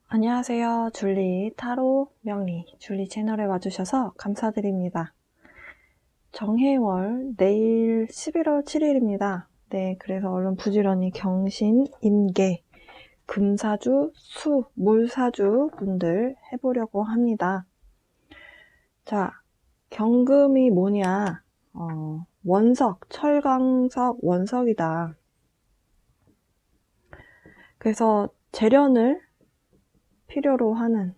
안녕하세요. 줄리 타로 명리 줄리 채널에 와주셔서 감사드립니다. 정해월 내일 11월 7일입니다. 네, 그래서 얼른 부지런히 경신, 임계, 금사주, 수, 물사주 분들 해보려고 합니다. 자, 경금이 뭐냐? 원석, 철광석 원석이다. 그래서 재련을 필요로 하는,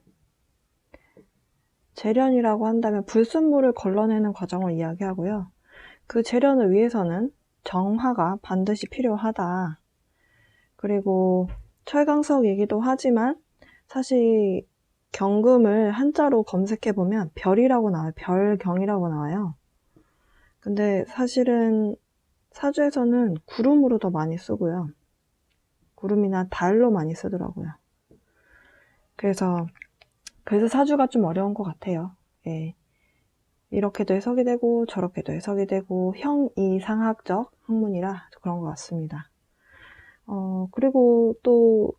재련이라고 한다면 불순물을 걸러내는 과정을 이야기하고요. 그 재련을 위해서는 정화가 반드시 필요하다. 그리고 철강석이기도 하지만 사실 경금을 한자로 검색해보면 별이라고 나와요. 별경이라고 나와요. 근데 사실은 사주에서는 구름으로 더 많이 쓰고요. 구름이나 달로 많이 쓰더라고요. 그래서 사주가 좀 어려운 것 같아요. 예. 이렇게도 해석이 되고 저렇게도 해석이 되고 형이상학적 학문이라 그런 것 같습니다. 그리고 또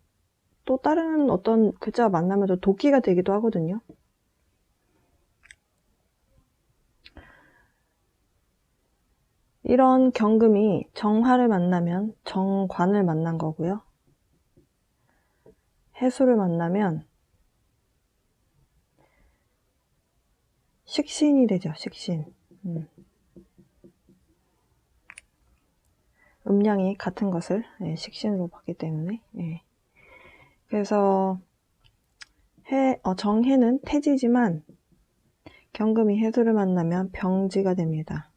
다른 어떤 글자가 만나면 또 도끼가 되기도 하거든요. 이런 경금이 정화를 만나면 정관을 만난 거고요. 해수를 만나면 식신이 되죠. 식신. 음양이 같은 것을 식신으로 봤기 때문에. 그래서 정해는 태지지만 경금이 해수를 만나면 병지가 됩니다.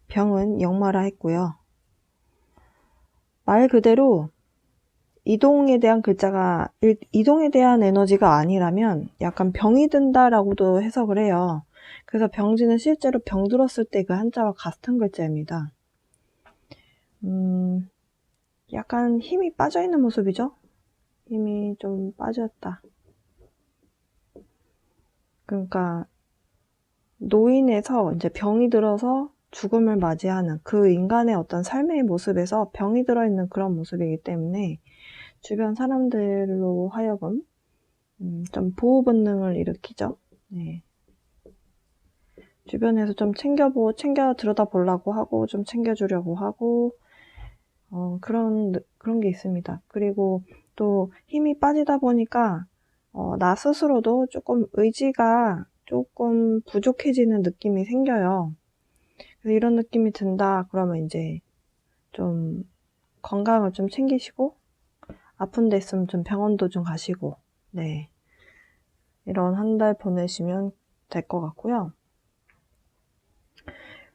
병은 역마라 했고요. 말 그대로 이동에 대한 글자가 이동에 대한 에너지가 아니라면 약간 병이 든다라고도 해석을 해요. 그래서 병지는 실제로 병들었을 때 그 한자와 같은 글자입니다. 약간 힘이 빠져있는 모습이죠. 힘이 좀 빠졌다. 그러니까 노인에서 이제 병이 들어서 죽음을 맞이하는 그 인간의 어떤 삶의 모습에서 병이 들어있는 그런 모습이기 때문에 주변 사람들로 하여금 좀 보호 본능을 일으키죠. 네. 주변에서 좀 챙겨 들여다보려고 하고 좀 챙겨주려고 하고 그런 게 있습니다. 그리고 또 힘이 빠지다 보니까 나 스스로도 조금 의지가 조금 부족해지는 느낌이 생겨요. 그래서 이런 느낌이 든다 그러면 이제 좀 건강을 좀 챙기시고 아픈 데 있으면 좀 병원도 좀 가시고 네, 이런 한 달 보내시면 될 것 같고요.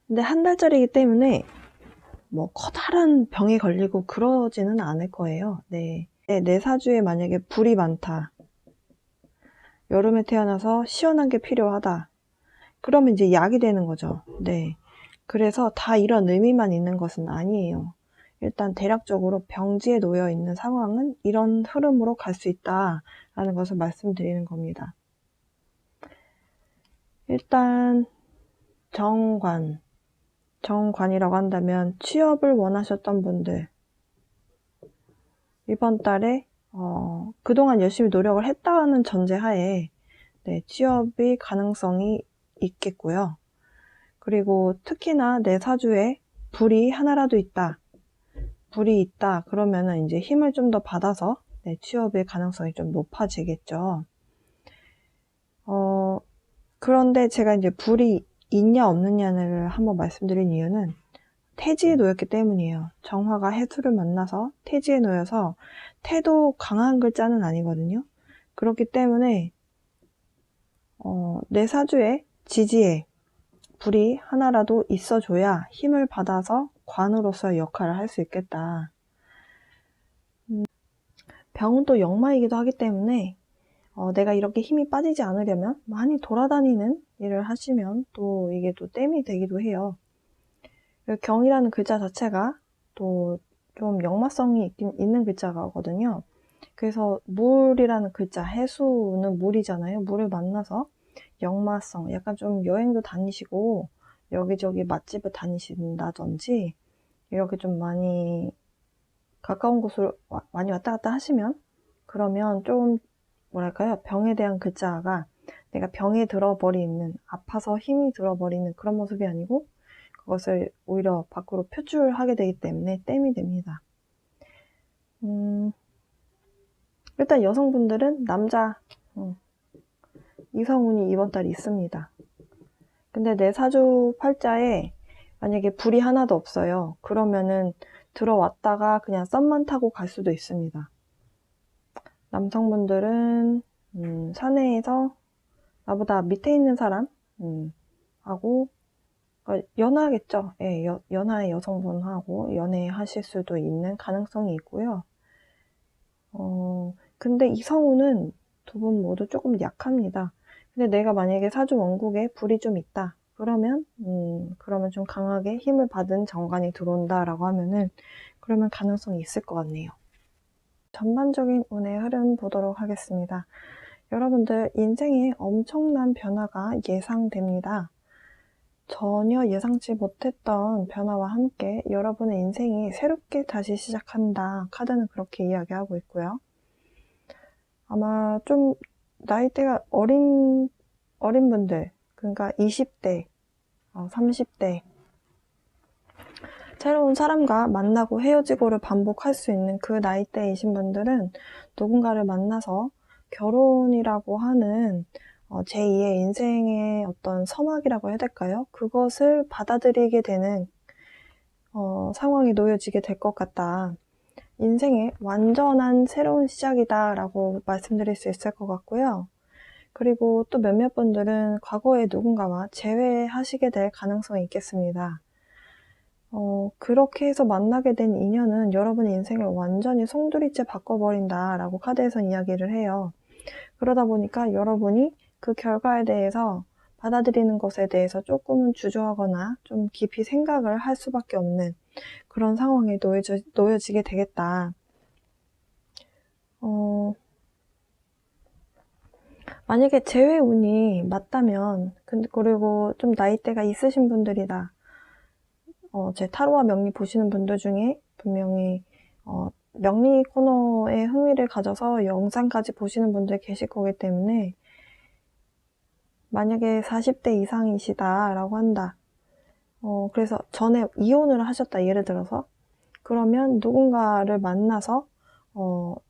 근데 한 달짜리이기 때문에 뭐 커다란 병에 걸리고 그러지는 않을 거예요. 네. 내 사주에 만약에 불이 많다. 여름에 태어나서 시원한 게 필요하다. 그러면 이제 약이 되는 거죠. 네. 그래서 다 이런 의미만 있는 것은 아니에요. 일단 대략적으로 병지에 놓여 있는 상황은 이런 흐름으로 갈 수 있다라는 것을 말씀드리는 겁니다. 일단 정관이라고 한다면 취업을 원하셨던 분들 이번 달에 그동안 열심히 노력을 했다는 전제하에 네, 취업의 가능성이 있겠고요. 그리고 특히나 내 사주에 불이 하나라도 있다. 불이 있다. 그러면은 이제 힘을 좀 더 받아서 네, 취업의 가능성이 좀 높아지겠죠. 그런데 제가 이제 불이 있냐 없느냐를 한번 말씀드린 이유는 태지에 놓였기 때문이에요. 정화가 해수를 만나서 태지에 놓여서 태도 강한 글자는 아니거든요. 그렇기 때문에 내 사주에 지지에 불이 하나라도 있어줘야 힘을 받아서 관으로서의 역할을 할 수 있겠다. 병은 또 역마이기도 하기 때문에 내가 이렇게 힘이 빠지지 않으려면 많이 돌아다니는 일을 하시면 또 이게 또 땜이 되기도 해요. 경이라는 글자 자체가 또 좀 역마성이 있는 글자거든요. 그래서 물이라는 글자, 해수는 물이잖아요. 물을 만나서 역마성, 약간 좀 여행도 다니시고 여기저기 맛집을 다니신다든지 이렇게 좀 많이 가까운 곳을 많이 왔다 갔다 하시면 그러면 좀 뭐랄까요? 병에 대한 글자가 내가 병에 들어버리는, 아파서 힘이 들어버리는 그런 모습이 아니고 그것을 오히려 밖으로 표출하게 되기 때문에 땜이 됩니다. 일단 여성분들은 남자 이성운이 이번 달 있습니다. 근데 내 사주 팔자에 만약에 불이 하나도 없어요. 그러면은 들어왔다가 그냥 썸만 타고 갈 수도 있습니다. 남성분들은 사내에서 나보다 밑에 있는 사람 하고 연하겠죠. 예, 연하의 여성분하고 연애하실 수도 있는 가능성이 있고요. 근데 이성운은 두 분 모두 조금 약합니다. 근데 내가 만약에 사주 원국에 불이 좀 있다. 그러면 좀 강하게 힘을 받은 정관이 들어온다라고 하면은 그러면 가능성이 있을 것 같네요. 전반적인 운의 흐름 보도록 하겠습니다. 여러분들 인생에 엄청난 변화가 예상됩니다. 전혀 예상치 못했던 변화와 함께 여러분의 인생이 새롭게 다시 시작한다. 카드는 그렇게 이야기하고 있고요. 아마 좀 나이대가 어린 분들, 그러니까 20대, 30대, 새로운 사람과 만나고 헤어지고를 반복할 수 있는 그 나이대이신 분들은 누군가를 만나서 결혼이라고 하는 제2의 인생의 어떤 서막이라고 해야 될까요? 그것을 받아들이게 되는 상황이 놓여지게 될 것 같다. 인생의 완전한 새로운 시작이다 라고 말씀드릴 수 있을 것 같고요. 그리고 또 몇몇 분들은 과거에 누군가와 재회하시게 될 가능성이 있겠습니다. 그렇게 해서 만나게 된 인연은 여러분의 인생을 완전히 송두리째 바꿔버린다 라고 카드에선 이야기를 해요. 그러다 보니까 여러분이 그 결과에 대해서 받아들이는 것에 대해서 조금은 주저하거나 좀 깊이 생각을 할 수밖에 없는 그런 상황에 놓여지게 되겠다. 만약에 재회 운이 맞다면, 그리고 좀 나이대가 있으신 분들이다. 제 타로와 명리 보시는 분들 중에 분명히 명리 코너에 흥미를 가져서 영상까지 보시는 분들 계실 거기 때문에 만약에 40대 이상이시다라고 한다. 그래서 전에 이혼을 하셨다 예를 들어서 그러면 누군가를 만나서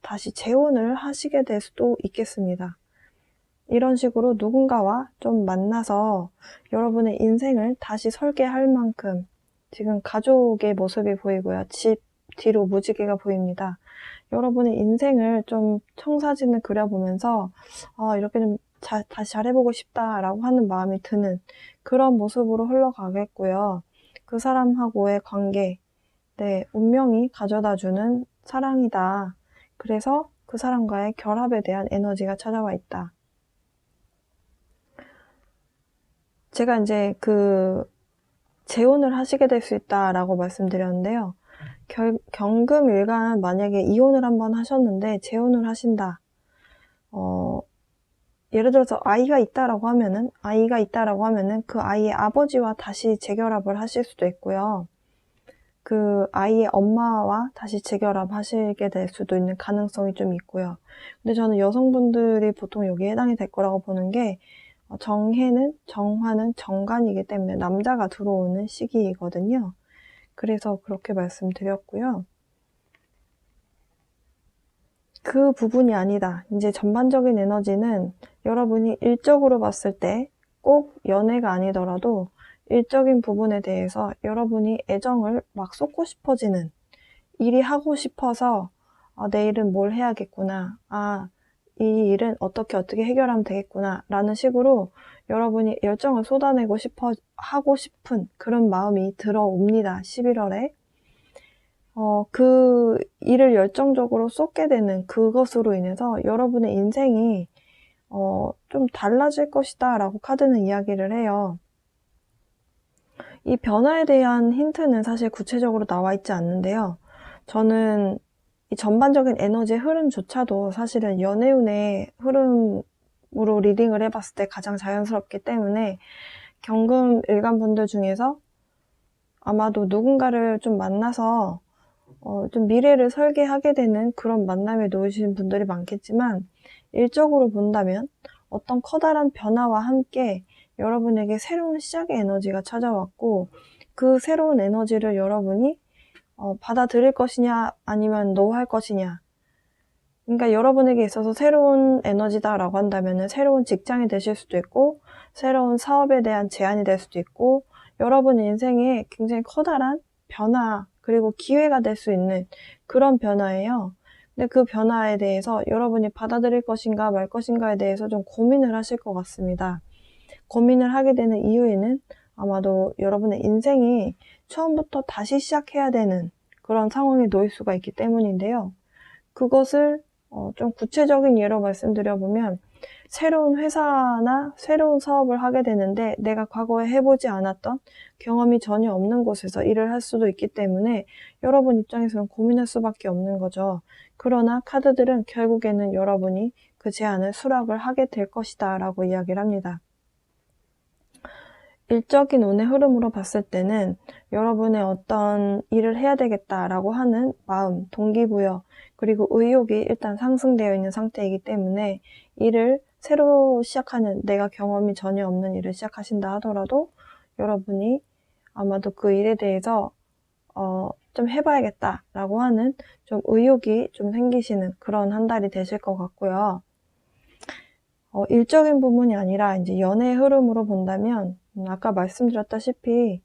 다시 재혼을 하시게 될 수도 있겠습니다. 이런 식으로 누군가와 좀 만나서 여러분의 인생을 다시 설계할 만큼 지금 가족의 모습이 보이고요. 집 뒤로 무지개가 보입니다. 여러분의 인생을 좀 청사진을 그려보면서 이렇게 좀 다시 잘해보고 싶다라고 하는 마음이 드는 그런 모습으로 흘러가겠고요. 그 사람하고의 관계, 네, 운명이 가져다주는 사랑이다. 그래서 그 사람과의 결합에 대한 에너지가 찾아와 있다. 제가 이제 재혼을 하시게 될 수 있다라고 말씀드렸는데요. 경금일간 만약에 이혼을 한번 하셨는데 재혼을 하신다. 예를 들어서 아이가 있다라고 하면은 그 아이의 아버지와 다시 재결합을 하실 수도 있고요. 그 아이의 엄마와 다시 재결합하시게 될 수도 있는 가능성이 좀 있고요. 근데 저는 여성분들이 보통 여기에 해당이 될 거라고 보는 게 정화는 정관이기 때문에 남자가 들어오는 시기이거든요. 그래서 그렇게 말씀드렸고요. 그 부분이 아니다. 이제 전반적인 에너지는 여러분이 일적으로 봤을 때 꼭 연애가 아니더라도 일적인 부분에 대해서 여러분이 애정을 막 쏟고 싶어지는 일이 하고 싶어서 내일은 뭘 해야겠구나. 이 일은 어떻게 해결하면 되겠구나. 라는 식으로 여러분이 열정을 쏟아내고 하고 싶은 그런 마음이 들어옵니다. 11월에. 그 일을 열정적으로 쏟게 되는 그것으로 인해서 여러분의 인생이 좀 달라질 것이다 라고 카드는 이야기를 해요. 이 변화에 대한 힌트는 사실 구체적으로 나와 있지 않는데요. 저는 이 전반적인 에너지의 흐름조차도 사실은 연애운의 흐름으로 리딩을 해봤을 때 가장 자연스럽기 때문에 경금 일간분들 중에서 아마도 누군가를 좀 만나서 좀 미래를 설계하게 되는 그런 만남에 놓이신 분들이 많겠지만, 일적으로 본다면 어떤 커다란 변화와 함께 여러분에게 새로운 시작의 에너지가 찾아왔고, 그 새로운 에너지를 여러분이 받아들일 것이냐 아니면 노할 것이냐. 그러니까 여러분에게 있어서 새로운 에너지다라고 한다면 새로운 직장이 되실 수도 있고, 새로운 사업에 대한 제안이 될 수도 있고, 여러분 인생에 굉장히 커다란 변화 그리고 기회가 될 수 있는 그런 변화예요. 근데 그 변화에 대해서 여러분이 받아들일 것인가 말 것인가에 대해서 좀 고민을 하실 것 같습니다. 고민을 하게 되는 이유에는 아마도 여러분의 인생이 처음부터 다시 시작해야 되는 그런 상황에 놓일 수가 있기 때문인데요. 그것을 좀 구체적인 예로 말씀드려보면, 새로운 회사나 새로운 사업을 하게 되는데 내가 과거에 해보지 않았던, 경험이 전혀 없는 곳에서 일을 할 수도 있기 때문에 여러분 입장에서는 고민할 수밖에 없는 거죠. 그러나 카드들은 결국에는 여러분이 그 제안을 수락을 하게 될 것이다 라고 이야기를 합니다. 일적인 운의 흐름으로 봤을 때는 여러분의 어떤 일을 해야 되겠다라고 하는 마음, 동기부여, 그리고 의욕이 일단 상승되어 있는 상태이기 때문에 일을 새로 시작하는, 내가 경험이 전혀 없는 일을 시작하신다 하더라도 여러분이 아마도 그 일에 대해서 좀 해봐야겠다라고 하는 좀 의욕이 좀 생기시는 그런 한 달이 되실 것 같고요. 일적인 부분이 아니라 이제 연애의 흐름으로 본다면, 아까 말씀드렸다시피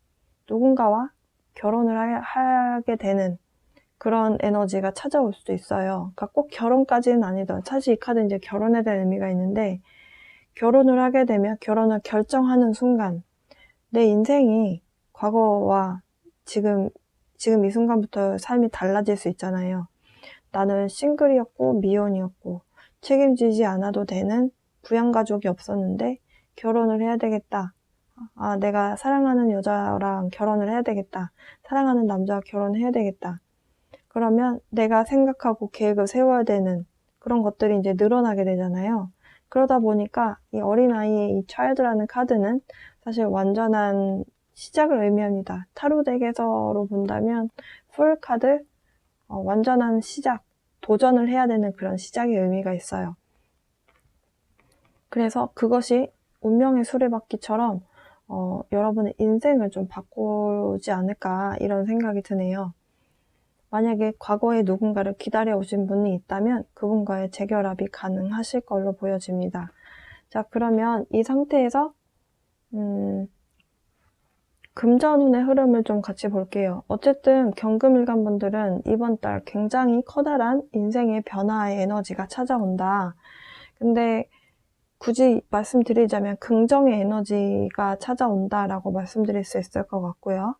누군가와 결혼을 하게 되는 그런 에너지가 찾아올 수도 있어요. 그러니까 꼭 결혼까지는 아니더라도, 사실 이 카드는 이제 결혼에 대한 의미가 있는데, 결혼을 하게 되면 결혼을 결정하는 순간 내 인생이 과거와 지금 이 순간부터 삶이 달라질 수 있잖아요. 나는 싱글이었고 미혼이었고 책임지지 않아도 되는 부양가족이 없었는데 결혼을 해야 되겠다. 내가 사랑하는 여자랑 결혼을 해야 되겠다. 사랑하는 남자와 결혼해야 되겠다. 그러면 내가 생각하고 계획을 세워야 되는 그런 것들이 이제 늘어나게 되잖아요. 그러다 보니까 이 어린아이의 이 child라는 카드는 사실 완전한 시작을 의미합니다. 타로 덱에서로 본다면 풀 카드, 완전한 시작, 도전을 해야 되는 그런 시작의 의미가 있어요. 그래서 그것이 운명의 수레바퀴처럼 여러분의 인생을 좀 바꾸지 않을까 이런 생각이 드네요. 만약에 과거에 누군가를 기다려 오신 분이 있다면 그분과의 재결합이 가능하실 걸로 보여집니다. 자, 그러면 이 상태에서 금전운의 흐름을 좀 같이 볼게요. 어쨌든 경금일간 분들은 이번 달 굉장히 커다란 인생의 변화의 에너지가 찾아온다. 근데 굳이 말씀드리자면 긍정의 에너지가 찾아온다라고 말씀드릴 수 있을 것 같고요.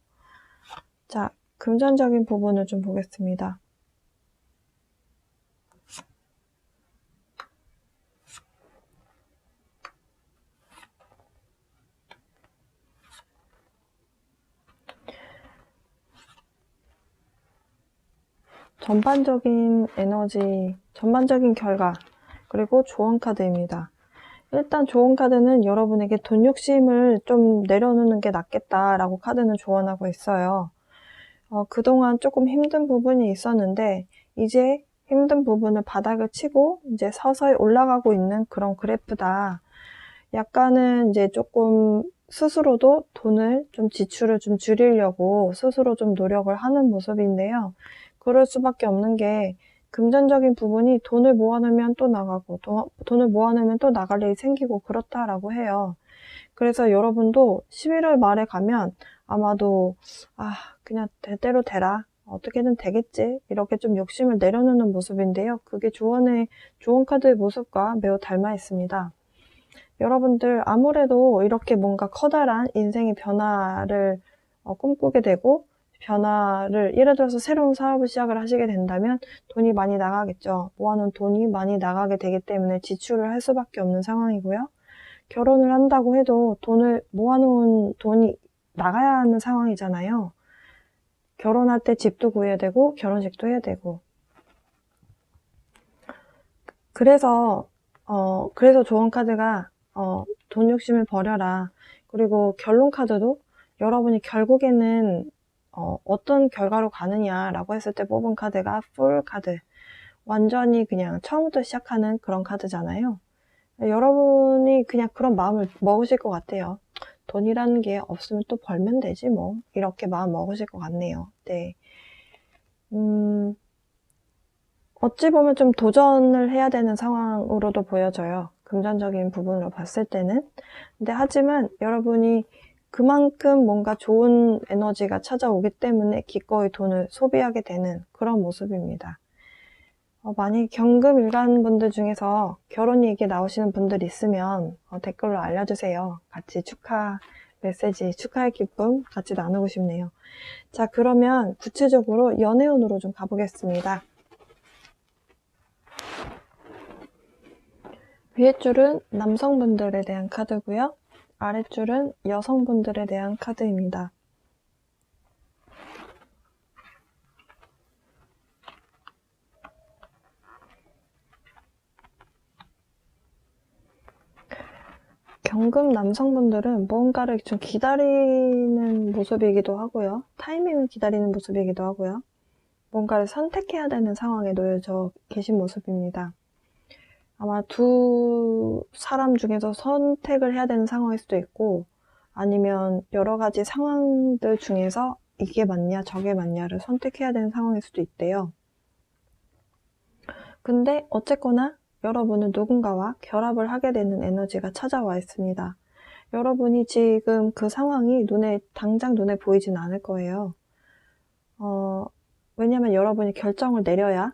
자, 금전적인 부분을 좀 보겠습니다. 전반적인 에너지, 전반적인 결과, 그리고 조언 카드입니다. 일단 조언 카드는 여러분에게 돈 욕심을 좀 내려놓는 게 낫겠다라고 카드는 조언하고 있어요. 그동안 조금 힘든 부분이 있었는데 이제 힘든 부분을 바닥을 치고 이제 서서히 올라가고 있는 그런 그래프다. 약간은 이제 조금 스스로도 돈을 좀 지출을 좀 줄이려고 스스로 좀 노력을 하는 모습인데요. 그럴 수밖에 없는 게 금전적인 부분이 돈을 모아놓으면 또 나가고 돈을 모아놓으면 또 나갈 일이 생기고 그렇다라고 해요. 그래서 여러분도 11월 말에 가면 아마도 그냥 대대로 되라, 어떻게든 되겠지, 이렇게 좀 욕심을 내려놓는 모습인데요. 그게 조언 카드의 모습과 매우 닮아 있습니다. 여러분들 아무래도 이렇게 뭔가 커다란 인생의 변화를 꿈꾸게 되고, 변화를, 예를 들어서 새로운 사업을 시작을 하시게 된다면 돈이 많이 나가겠죠. 모아놓은 돈이 많이 나가게 되기 때문에 지출을 할 수밖에 없는 상황이고요. 결혼을 한다고 해도 돈을 모아놓은 돈이 나가야 하는 상황이잖아요. 결혼할 때 집도 구해야 되고 결혼식도 해야 되고. 그래서 조언 카드가 돈 욕심을 버려라. 그리고 결론 카드도 여러분이 결국에는 어떤 결과로 가느냐라고 했을 때 뽑은 카드가 풀 카드. 완전히 그냥 처음부터 시작하는 그런 카드잖아요. 여러분이 그냥 그런 마음을 먹으실 것 같아요. 돈이라는 게 없으면 또 벌면 되지 뭐. 이렇게 마음 먹으실 것 같네요. 네. 어찌 보면 좀 도전을 해야 되는 상황으로도 보여져요. 금전적인 부분으로 봤을 때는. 근데 하지만 여러분이 그만큼 뭔가 좋은 에너지가 찾아오기 때문에 기꺼이 돈을 소비하게 되는 그런 모습입니다. 만약 경금 일간 분들 중에서 결혼 얘기 나오시는 분들 있으면 댓글로 알려주세요. 같이 축하 메시지, 축하의 기쁨 같이 나누고 싶네요. 자, 그러면 구체적으로 연애운으로 좀 가보겠습니다. 위에 줄은 남성분들에 대한 카드고요. 아랫줄은 여성분들에 대한 카드입니다. 경금 남성분들은 무언가를 좀 기다리는 모습이기도 하고요. 타이밍을 기다리는 모습이기도 하고요. 뭔가를 선택해야 되는 상황에 놓여져 계신 모습입니다. 아마 두 사람 중에서 선택을 해야 되는 상황일 수도 있고 아니면 여러 가지 상황들 중에서 이게 맞냐 저게 맞냐를 선택해야 되는 상황일 수도 있대요. 근데 어쨌거나 여러분은 누군가와 결합을 하게 되는 에너지가 찾아와 있습니다. 여러분이 지금 그 상황이 당장 눈에 보이진 않을 거예요. 왜냐면 여러분이 결정을 내려야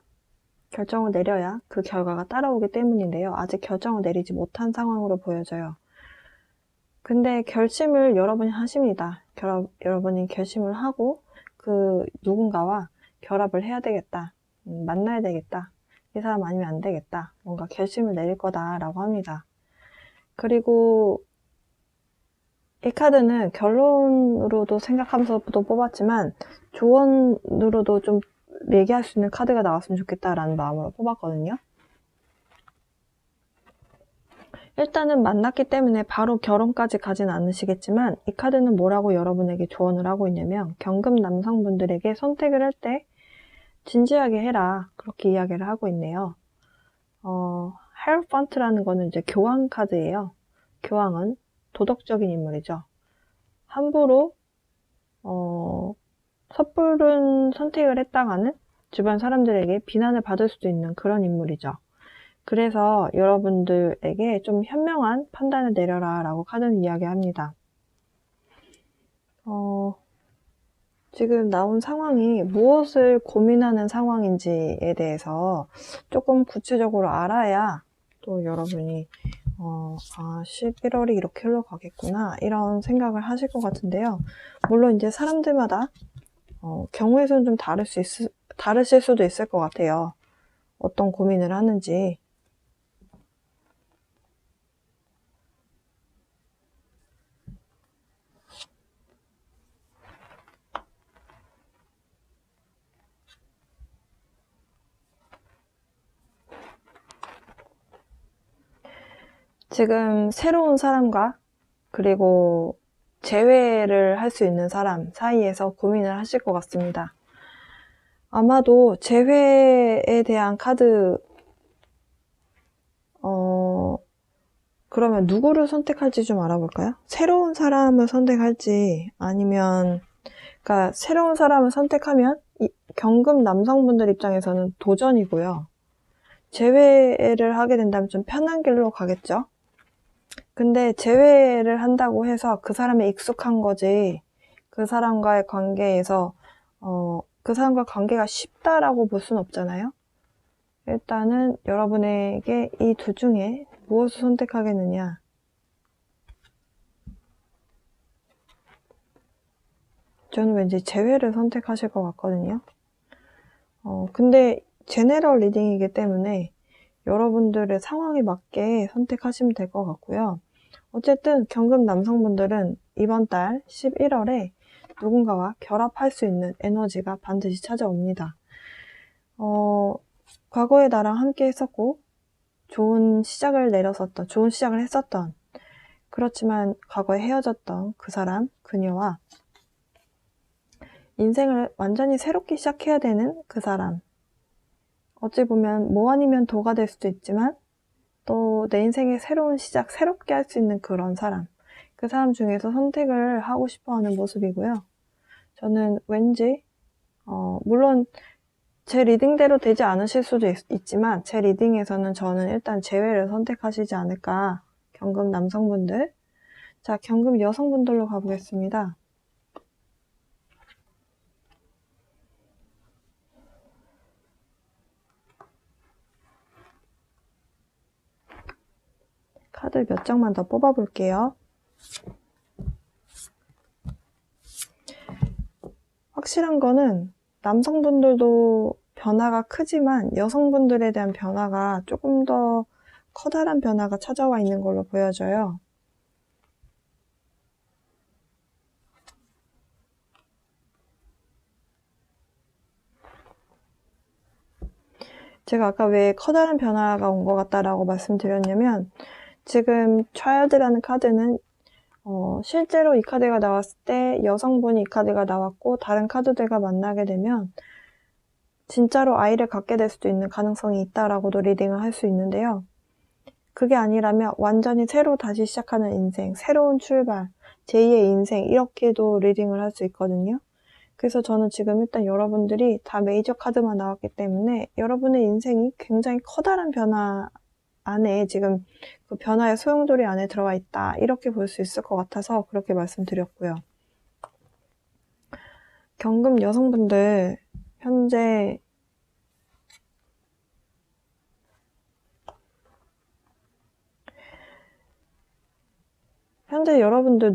그 결과가 따라오기 때문인데요. 아직 결정을 내리지 못한 상황으로 보여져요. 근데 결심을 여러분이 하십니다. 여러분이 결심을 하고 그 누군가와 결합을 해야 되겠다. 만나야 되겠다. 이 사람 아니면 안 되겠다. 뭔가 결심을 내릴 거다라고 합니다. 그리고 이 카드는 결론으로도 생각하면서도 뽑았지만 조언으로도 좀 얘기할 수 있는 카드가 나왔으면 좋겠다라는 마음으로 뽑았거든요. 일단은 만났기 때문에 바로 결혼까지 가진 않으시겠지만 이 카드는 뭐라고 여러분에게 조언을 하고 있냐면 경금 남성분들에게 선택을 할 때 진지하게 해라 그렇게 이야기를 하고 있네요. 헤르펀트라는 거는 이제 교황 카드예요. 교황은 도덕적인 인물이죠. 함부로 섣부른 선택을 했다가는 주변 사람들에게 비난을 받을 수도 있는 그런 인물이죠. 그래서 여러분들에게 좀 현명한 판단을 내려라 라고 카드는 이야기합니다. 지금 나온 상황이 무엇을 고민하는 상황인지에 대해서 조금 구체적으로 알아야 또 여러분이 11월이 이렇게 흘러가겠구나 이런 생각을 하실 것 같은데요. 물론 이제 사람들마다 경우의 수는 좀 다르실 수도 있을 것 같아요. 어떤 고민을 하는지. 지금 새로운 사람과 그리고 재회를 할 수 있는 사람 사이에서 고민을 하실 것 같습니다. 아마도 재회에 대한 카드 그러면 누구를 선택할지 좀 알아볼까요? 새로운 사람을 선택할지 아니면 그러니까 새로운 사람을 선택하면 경금 남성분들 입장에서는 도전이고요. 재회를 하게 된다면 좀 편한 길로 가겠죠. 근데 재회를 한다고 해서 그 사람에 익숙한 거지 그 사람과의 관계에서 그 사람과 관계가 쉽다라고 볼 수는 없잖아요. 일단은 여러분에게 이 두 중에 무엇을 선택하겠느냐. 저는 왠지 재회를 선택하실 것 같거든요. 근데 제네럴 리딩이기 때문에 여러분들의 상황에 맞게 선택하시면 될 것 같고요. 어쨌든 경금 남성분들은 이번 달 11월에 누군가와 결합할 수 있는 에너지가 반드시 찾아옵니다. 과거에 나랑 함께 했었고 좋은 시작을 했었던 그렇지만 과거에 헤어졌던 그 사람, 그녀와 인생을 완전히 새롭게 시작해야 되는 그 사람. 어찌 보면 뭐 아니면 도가 될 수도 있지만 또 내 인생의 새로운 시작, 새롭게 할 수 있는 그런 사람. 그 사람 중에서 선택을 하고 싶어 하는 모습이고요. 저는 왠지 물론 제 리딩대로 되지 않으실 수도 있지만 제 리딩에서는 저는 일단 재회를 선택하시지 않을까. 경금 남성분들. 자, 경금 여성분들로 가보겠습니다. 카드 몇 장만 더 뽑아볼게요. 확실한 거는 남성분들도 변화가 크지만 여성분들에 대한 변화가 조금 더 커다란 변화가 찾아와 있는 걸로 보여져요. 제가 아까 왜 커다란 변화가 온 것 같다라고 말씀드렸냐면 지금 child라는 카드는 실제로 이 카드가 나왔을 때 여성분이 이 카드가 나왔고 다른 카드들과 만나게 되면 진짜로 아이를 갖게 될 수도 있는 가능성이 있다라고도 리딩을 할 수 있는데요. 그게 아니라면 완전히 새로 다시 시작하는 인생, 새로운 출발, 제2의 인생 이렇게도 리딩을 할 수 있거든요. 그래서 저는 지금 일단 여러분들이 다 메이저 카드만 나왔기 때문에 여러분의 인생이 굉장히 커다란 변화 안에 지금 그 변화의 소용돌이 안에 들어와 있다 이렇게 볼 수 있을 것 같아서 그렇게 말씀드렸고요. 경금 여성분들 현재 여러분들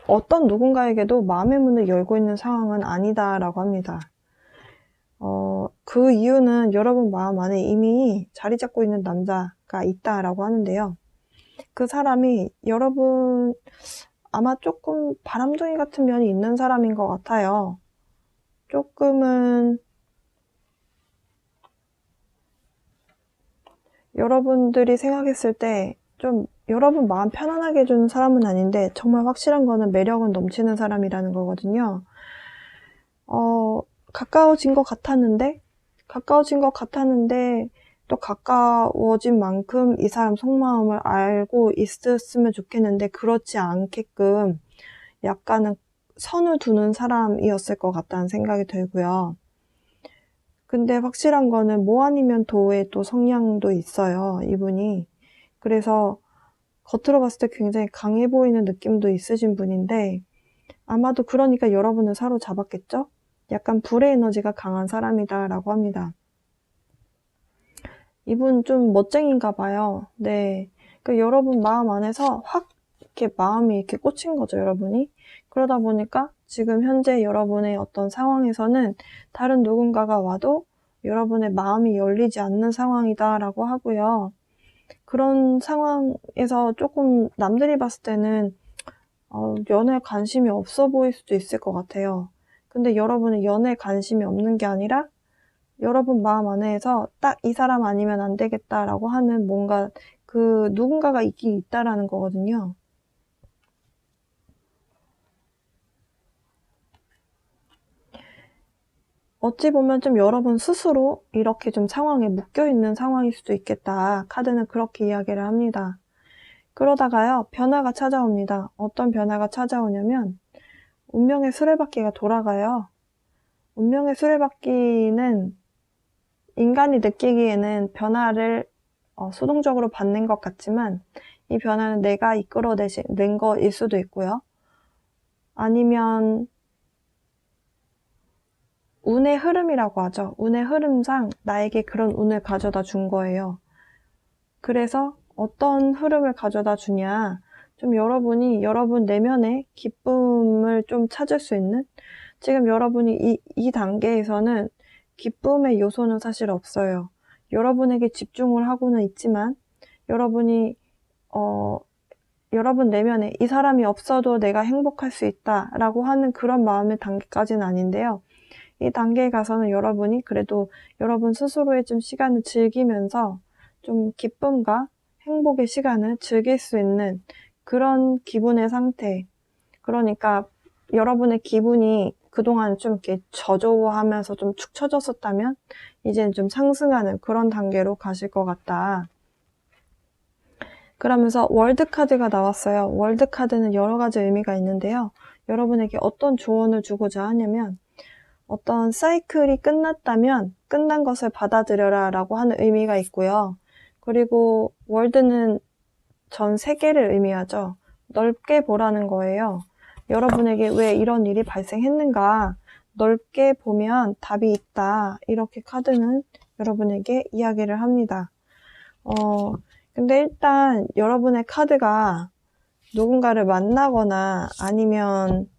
어떤 누군가에게도 마음의 문을 열고 있는 상황은 아니다라고 합니다. 그 이유는 여러분 마음 안에 이미 자리 잡고 있는 남자가 있다라고 하는데요. 그 사람이 여러분 아마 조금 바람둥이 같은 면이 있는 사람인 것 같아요. 조금은 여러분들이 생각했을 때 좀 여러분 마음 편안하게 해주는 사람은 아닌데 정말 확실한 거는 매력은 넘치는 사람이라는 거거든요. 가까워진 것 같았는데 또 가까워진 만큼 이 사람 속마음을 알고 있었으면 좋겠는데 그렇지 않게끔 약간은 선을 두는 사람이었을 것 같다는 생각이 들고요. 근데 확실한 거는 뭐 아니면 도의 또 성향도 있어요, 이분이. 그래서 겉으로 봤을 때 굉장히 강해 보이는 느낌도 있으신 분인데 아마도 그러니까 여러분을 사로잡았겠죠? 약간 불의 에너지가 강한 사람이다라고 합니다. 이분 좀 멋쟁인가 봐요. 네. 그 여러분 마음 안에서 확 이렇게 마음이 이렇게 꽂힌 거죠, 여러분이. 그러다 보니까 지금 현재 여러분의 어떤 상황에서는 다른 누군가가 와도 여러분의 마음이 열리지 않는 상황이다라고 하고요. 그런 상황에서 조금 남들이 봤을 때는 연애에 관심이 없어 보일 수도 있을 것 같아요. 근데 여러분은 연애에 관심이 없는 게 아니라 여러분 마음 안에서 딱 이 사람 아니면 안 되겠다라고 하는 뭔가 그 누군가가 있긴 있다라는 거거든요. 어찌 보면 좀 여러분 스스로 이렇게 좀 상황에 묶여있는 상황일 수도 있겠다. 카드는 그렇게 이야기를 합니다. 그러다가요, 변화가 찾아옵니다. 어떤 변화가 찾아오냐면 운명의 수레바퀴가 돌아가요. 운명의 수레바퀴는 인간이 느끼기에는 변화를 수동적으로 받는 것 같지만 이 변화는 내가 이끌어낸 거일 수도 있고요. 아니면 운의 흐름이라고 하죠. 운의 흐름상 나에게 그런 운을 가져다 준 거예요. 그래서 어떤 흐름을 가져다 주냐, 좀 여러분이 여러분 내면의 기쁨을 좀 찾을 수 있는, 지금 여러분이 이 단계에서는 기쁨의 요소는 사실 없어요. 여러분에게 집중을 하고는 있지만 여러분이 여러분 내면에 이 사람이 없어도 내가 행복할 수 있다라고 하는 그런 마음의 단계까지는 아닌데요. 이 단계에 가서는 여러분이 그래도 여러분 스스로의 좀 시간을 즐기면서 좀 기쁨과 행복의 시간을 즐길 수 있는 그런 기분의 상태. 그러니까 여러분의 기분이 그동안 좀 이렇게 저조하면서 좀 축 처졌었다면 이제는 좀 상승하는 그런 단계로 가실 것 같다. 그러면서 월드카드가 나왔어요. 월드카드는 여러 가지 의미가 있는데요. 여러분에게 어떤 조언을 주고자 하냐면 어떤 사이클이 끝났다면 끝난 것을 받아들여라 라고 하는 의미가 있고요. 그리고 월드는 전 세계를 의미하죠. 넓게 보라는 거예요. 여러분에게 왜 이런 일이 발생했는가 넓게 보면 답이 있다. 이렇게 카드는 여러분에게 이야기를 합니다. 근데 일단 여러분의 카드가 누군가를 만나거나 아니면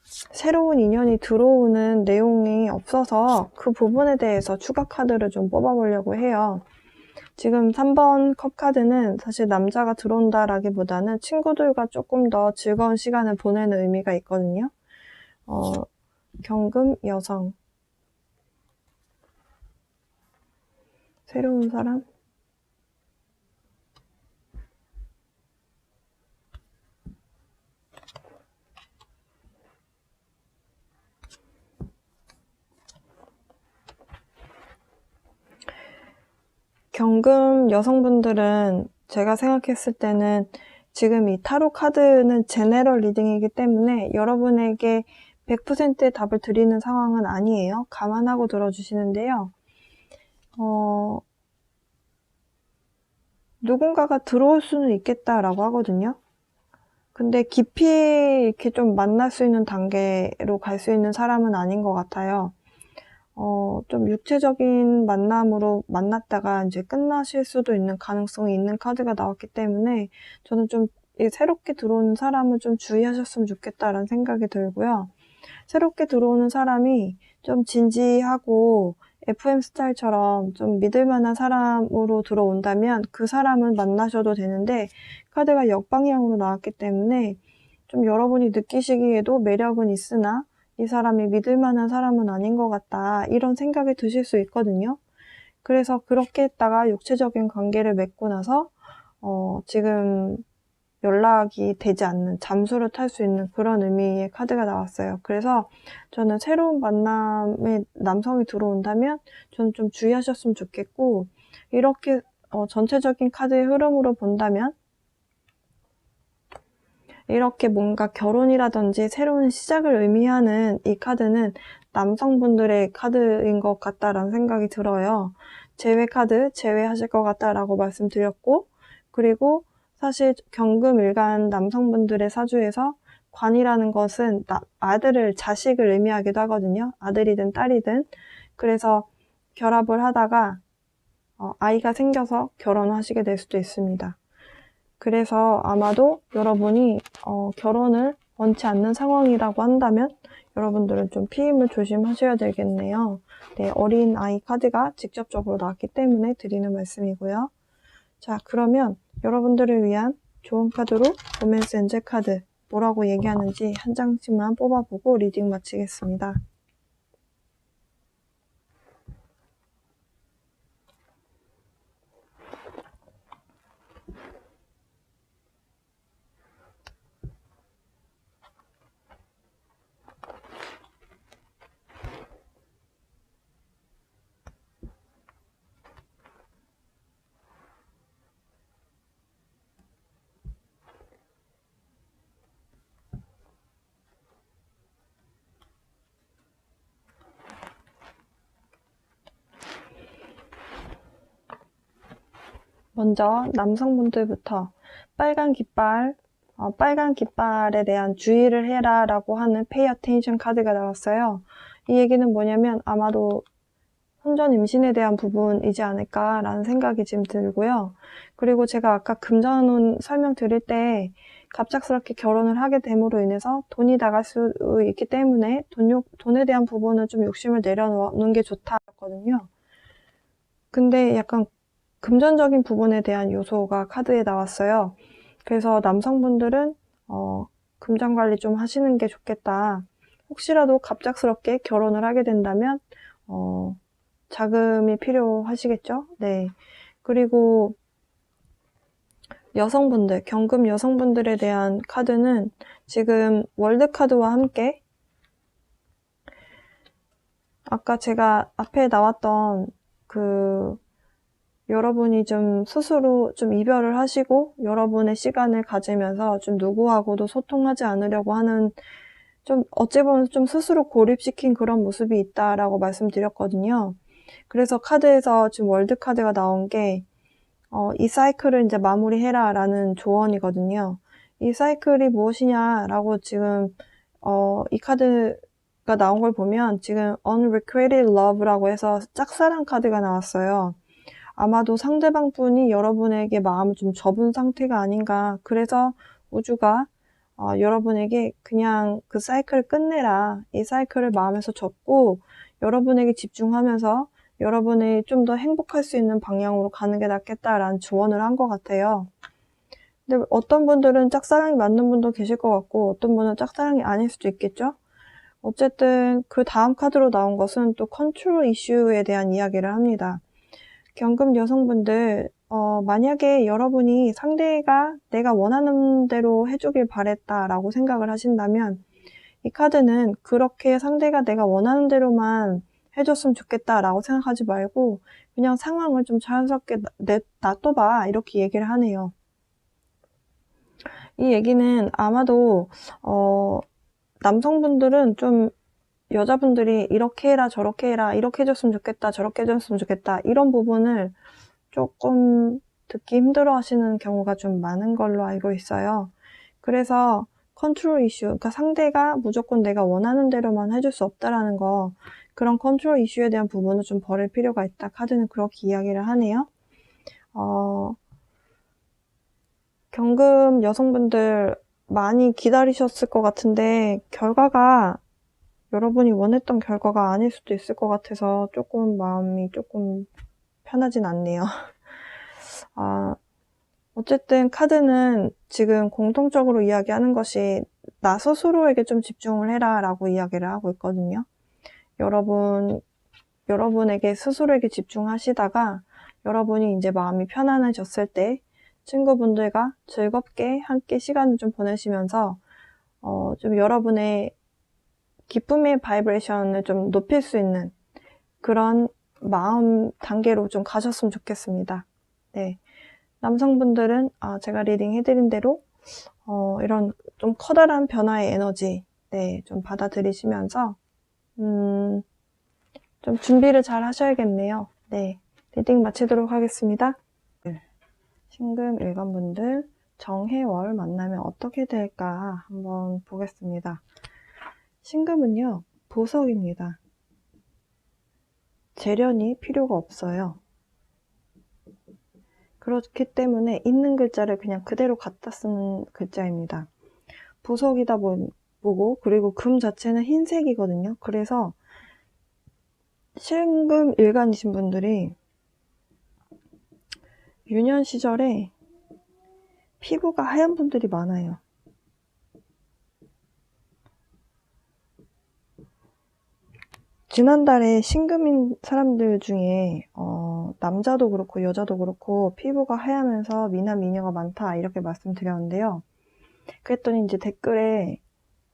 새로운 인연이 들어오는 내용이 없어서 그 부분에 대해서 추가 카드를 좀 뽑아보려고 해요. 지금 3번 컵 카드는 사실 남자가 들어온다라기보다는 친구들과 조금 더 즐거운 시간을 보내는 의미가 있거든요. 경금 여성. 새로운 사람? 경금 여성분들은 제가 생각했을 때는 지금 이 타로 카드는 제네럴 리딩이기 때문에 여러분에게 100%의 답을 드리는 상황은 아니에요. 감안하고 들어주시는데요. 누군가가 들어올 수는 있겠다라고 하거든요. 근데 깊이 이렇게 좀 만날 수 있는 단계로 갈 수 있는 사람은 아닌 것 같아요. 좀 육체적인 만남으로 만났다가 이제 끝나실 수도 있는 가능성이 있는 카드가 나왔기 때문에 저는 좀 새롭게 들어오는 사람을 좀 주의하셨으면 좋겠다라는 생각이 들고요. 새롭게 들어오는 사람이 좀 진지하고 FM 스타일처럼 좀 믿을 만한 사람으로 들어온다면 그 사람은 만나셔도 되는데 카드가 역방향으로 나왔기 때문에 좀 여러분이 느끼시기에도 매력은 있으나 이 사람이 믿을 만한 사람은 아닌 것 같다 이런 생각이 드실 수 있거든요. 그래서 그렇게 했다가 육체적인 관계를 맺고 나서 지금 연락이 되지 않는 잠수를 탈 수 있는 그런 의미의 카드가 나왔어요. 그래서 저는 새로운 만남에 남성이 들어온다면 저는 좀 주의하셨으면 좋겠고 이렇게 전체적인 카드의 흐름으로 본다면 이렇게 뭔가 결혼이라든지 새로운 시작을 의미하는 이 카드는 남성분들의 카드인 것 같다라는 생각이 들어요. 제외 카드 제외하실 것 같다라고 말씀드렸고 그리고 사실 경금 일간 남성분들의 사주에서 관이라는 것은 자식을 의미하기도 하거든요. 아들이든 딸이든. 그래서 결합을 하다가 아이가 생겨서 결혼하시게 될 수도 있습니다. 그래서 아마도 여러분이 결혼을 원치 않는 상황이라고 한다면 여러분들은 좀 피임을 조심하셔야 되겠네요. 네, 어린 아이 카드가 직접적으로 나왔기 때문에 드리는 말씀이고요. 자, 그러면 여러분들을 위한 좋은 카드로 로맨스 엔젤 카드 뭐라고 얘기하는지 한 장씩만 뽑아보고 리딩 마치겠습니다. 먼저 남성분들부터 빨간 깃발에 대한 주의를 해라 라고 하는 pay attention 카드가 나왔어요. 이 얘기는 뭐냐면 아마도 혼전 임신에 대한 부분이지 않을까라는 생각이 지금 들고요. 그리고 제가 아까 금전운 설명드릴 때 갑작스럽게 결혼을 하게 됨으로 인해서 돈이 나갈 수 있기 때문에 돈에 대한 부분은 좀 욕심을 내려놓는 게 좋다거든요. 근데 약간 금전적인 부분에 대한 요소가 카드에 나왔어요. 그래서 남성분들은 금전 관리 좀 하시는 게 좋겠다. 혹시라도 갑작스럽게 결혼을 하게 된다면 자금이 필요하시겠죠? 네. 그리고 여성분들, 경금 여성분들에 대한 카드는 지금 월드카드와 함께 아까 제가 앞에 나왔던 여러분이 좀 스스로 좀 이별을 하시고 여러분의 시간을 가지면서 좀 누구하고도 소통하지 않으려고 하는 좀 어찌 보면 좀 스스로 고립시킨 그런 모습이 있다라고 말씀드렸거든요. 그래서 카드에서 지금 월드카드가 나온 게 이 사이클을 이제 마무리해라 라는 조언이거든요. 이 사이클이 무엇이냐라고 지금 이 카드가 나온 걸 보면 지금 Unrequited Love라고 해서 짝사랑 카드가 나왔어요. 아마도 상대방 분이 여러분에게 마음을 좀 접은 상태가 아닌가. 그래서 우주가 여러분에게 그냥 그 사이클을 끝내라. 이 사이클을 마음에서 접고 여러분에게 집중하면서 여러분이 좀 더 행복할 수 있는 방향으로 가는 게 낫겠다라는 조언을 한 것 같아요. 근데 어떤 분들은 짝사랑이 맞는 분도 계실 것 같고 어떤 분은 짝사랑이 아닐 수도 있겠죠? 어쨌든 그 다음 카드로 나온 것은 또 컨트롤 이슈에 대한 이야기를 합니다. 경금 여성분들, 만약에 여러분이 상대가 내가 원하는 대로 해주길 바랬다라고 생각을 하신다면 이 카드는 그렇게 상대가 내가 원하는 대로만 해줬으면 좋겠다라고 생각하지 말고 그냥 상황을 좀 자연스럽게 놔둬봐 이렇게 얘기를 하네요. 이 얘기는 아마도 남성분들은 좀 여자분들이 이렇게 해라 저렇게 해라 이렇게 해줬으면 좋겠다 저렇게 해줬으면 좋겠다 이런 부분을 조금 듣기 힘들어 하시는 경우가 좀 많은 걸로 알고 있어요. 그래서 컨트롤 이슈, 그러니까 상대가 무조건 내가 원하는 대로만 해줄 수 없다라는 거, 그런 컨트롤 이슈에 대한 부분을 좀 버릴 필요가 있다. 카드는 그렇게 이야기를 하네요. 경금 여성분들 많이 기다리셨을 것 같은데 결과가 여러분이 원했던 결과가 아닐 수도 있을 것 같아서 조금 마음이 조금 편하진 않네요. 어쨌든 카드는 지금 공통적으로 이야기하는 것이 나 스스로에게 좀 집중을 해라 라고 이야기를 하고 있거든요. 여러분에게 스스로에게 집중하시다가 여러분이 이제 마음이 편안해졌을 때 친구분들과 즐겁게 함께 시간을 좀 보내시면서 좀 여러분의 기쁨의 바이브레이션을 좀 높일 수 있는 그런 마음 단계로 좀 가셨으면 좋겠습니다. 네. 남성분들은 제가 리딩 해드린 대로 이런 좀 커다란 변화의 에너지 좀 받아들이시면서 좀 준비를 잘 하셔야겠네요. 네, 리딩 마치도록 하겠습니다. 신금 일간분들 정해월 만나면 어떻게 될까 한번 보겠습니다. 신금은요, 보석입니다. 재련이 필요가 없어요. 그렇기 때문에 있는 글자를 그냥 그대로 갖다 쓰는 글자입니다. 보석이다 보고 그리고 금 자체는 흰색이거든요. 그래서 신금 일간이신 분들이 유년 시절에 피부가 하얀 분들이 많아요. 지난달에 신금인 사람들 중에 남자도 그렇고 여자도 그렇고 피부가 하얗면서 미남 미녀가 많다 이렇게 말씀드렸는데요. 그랬더니 이제 댓글에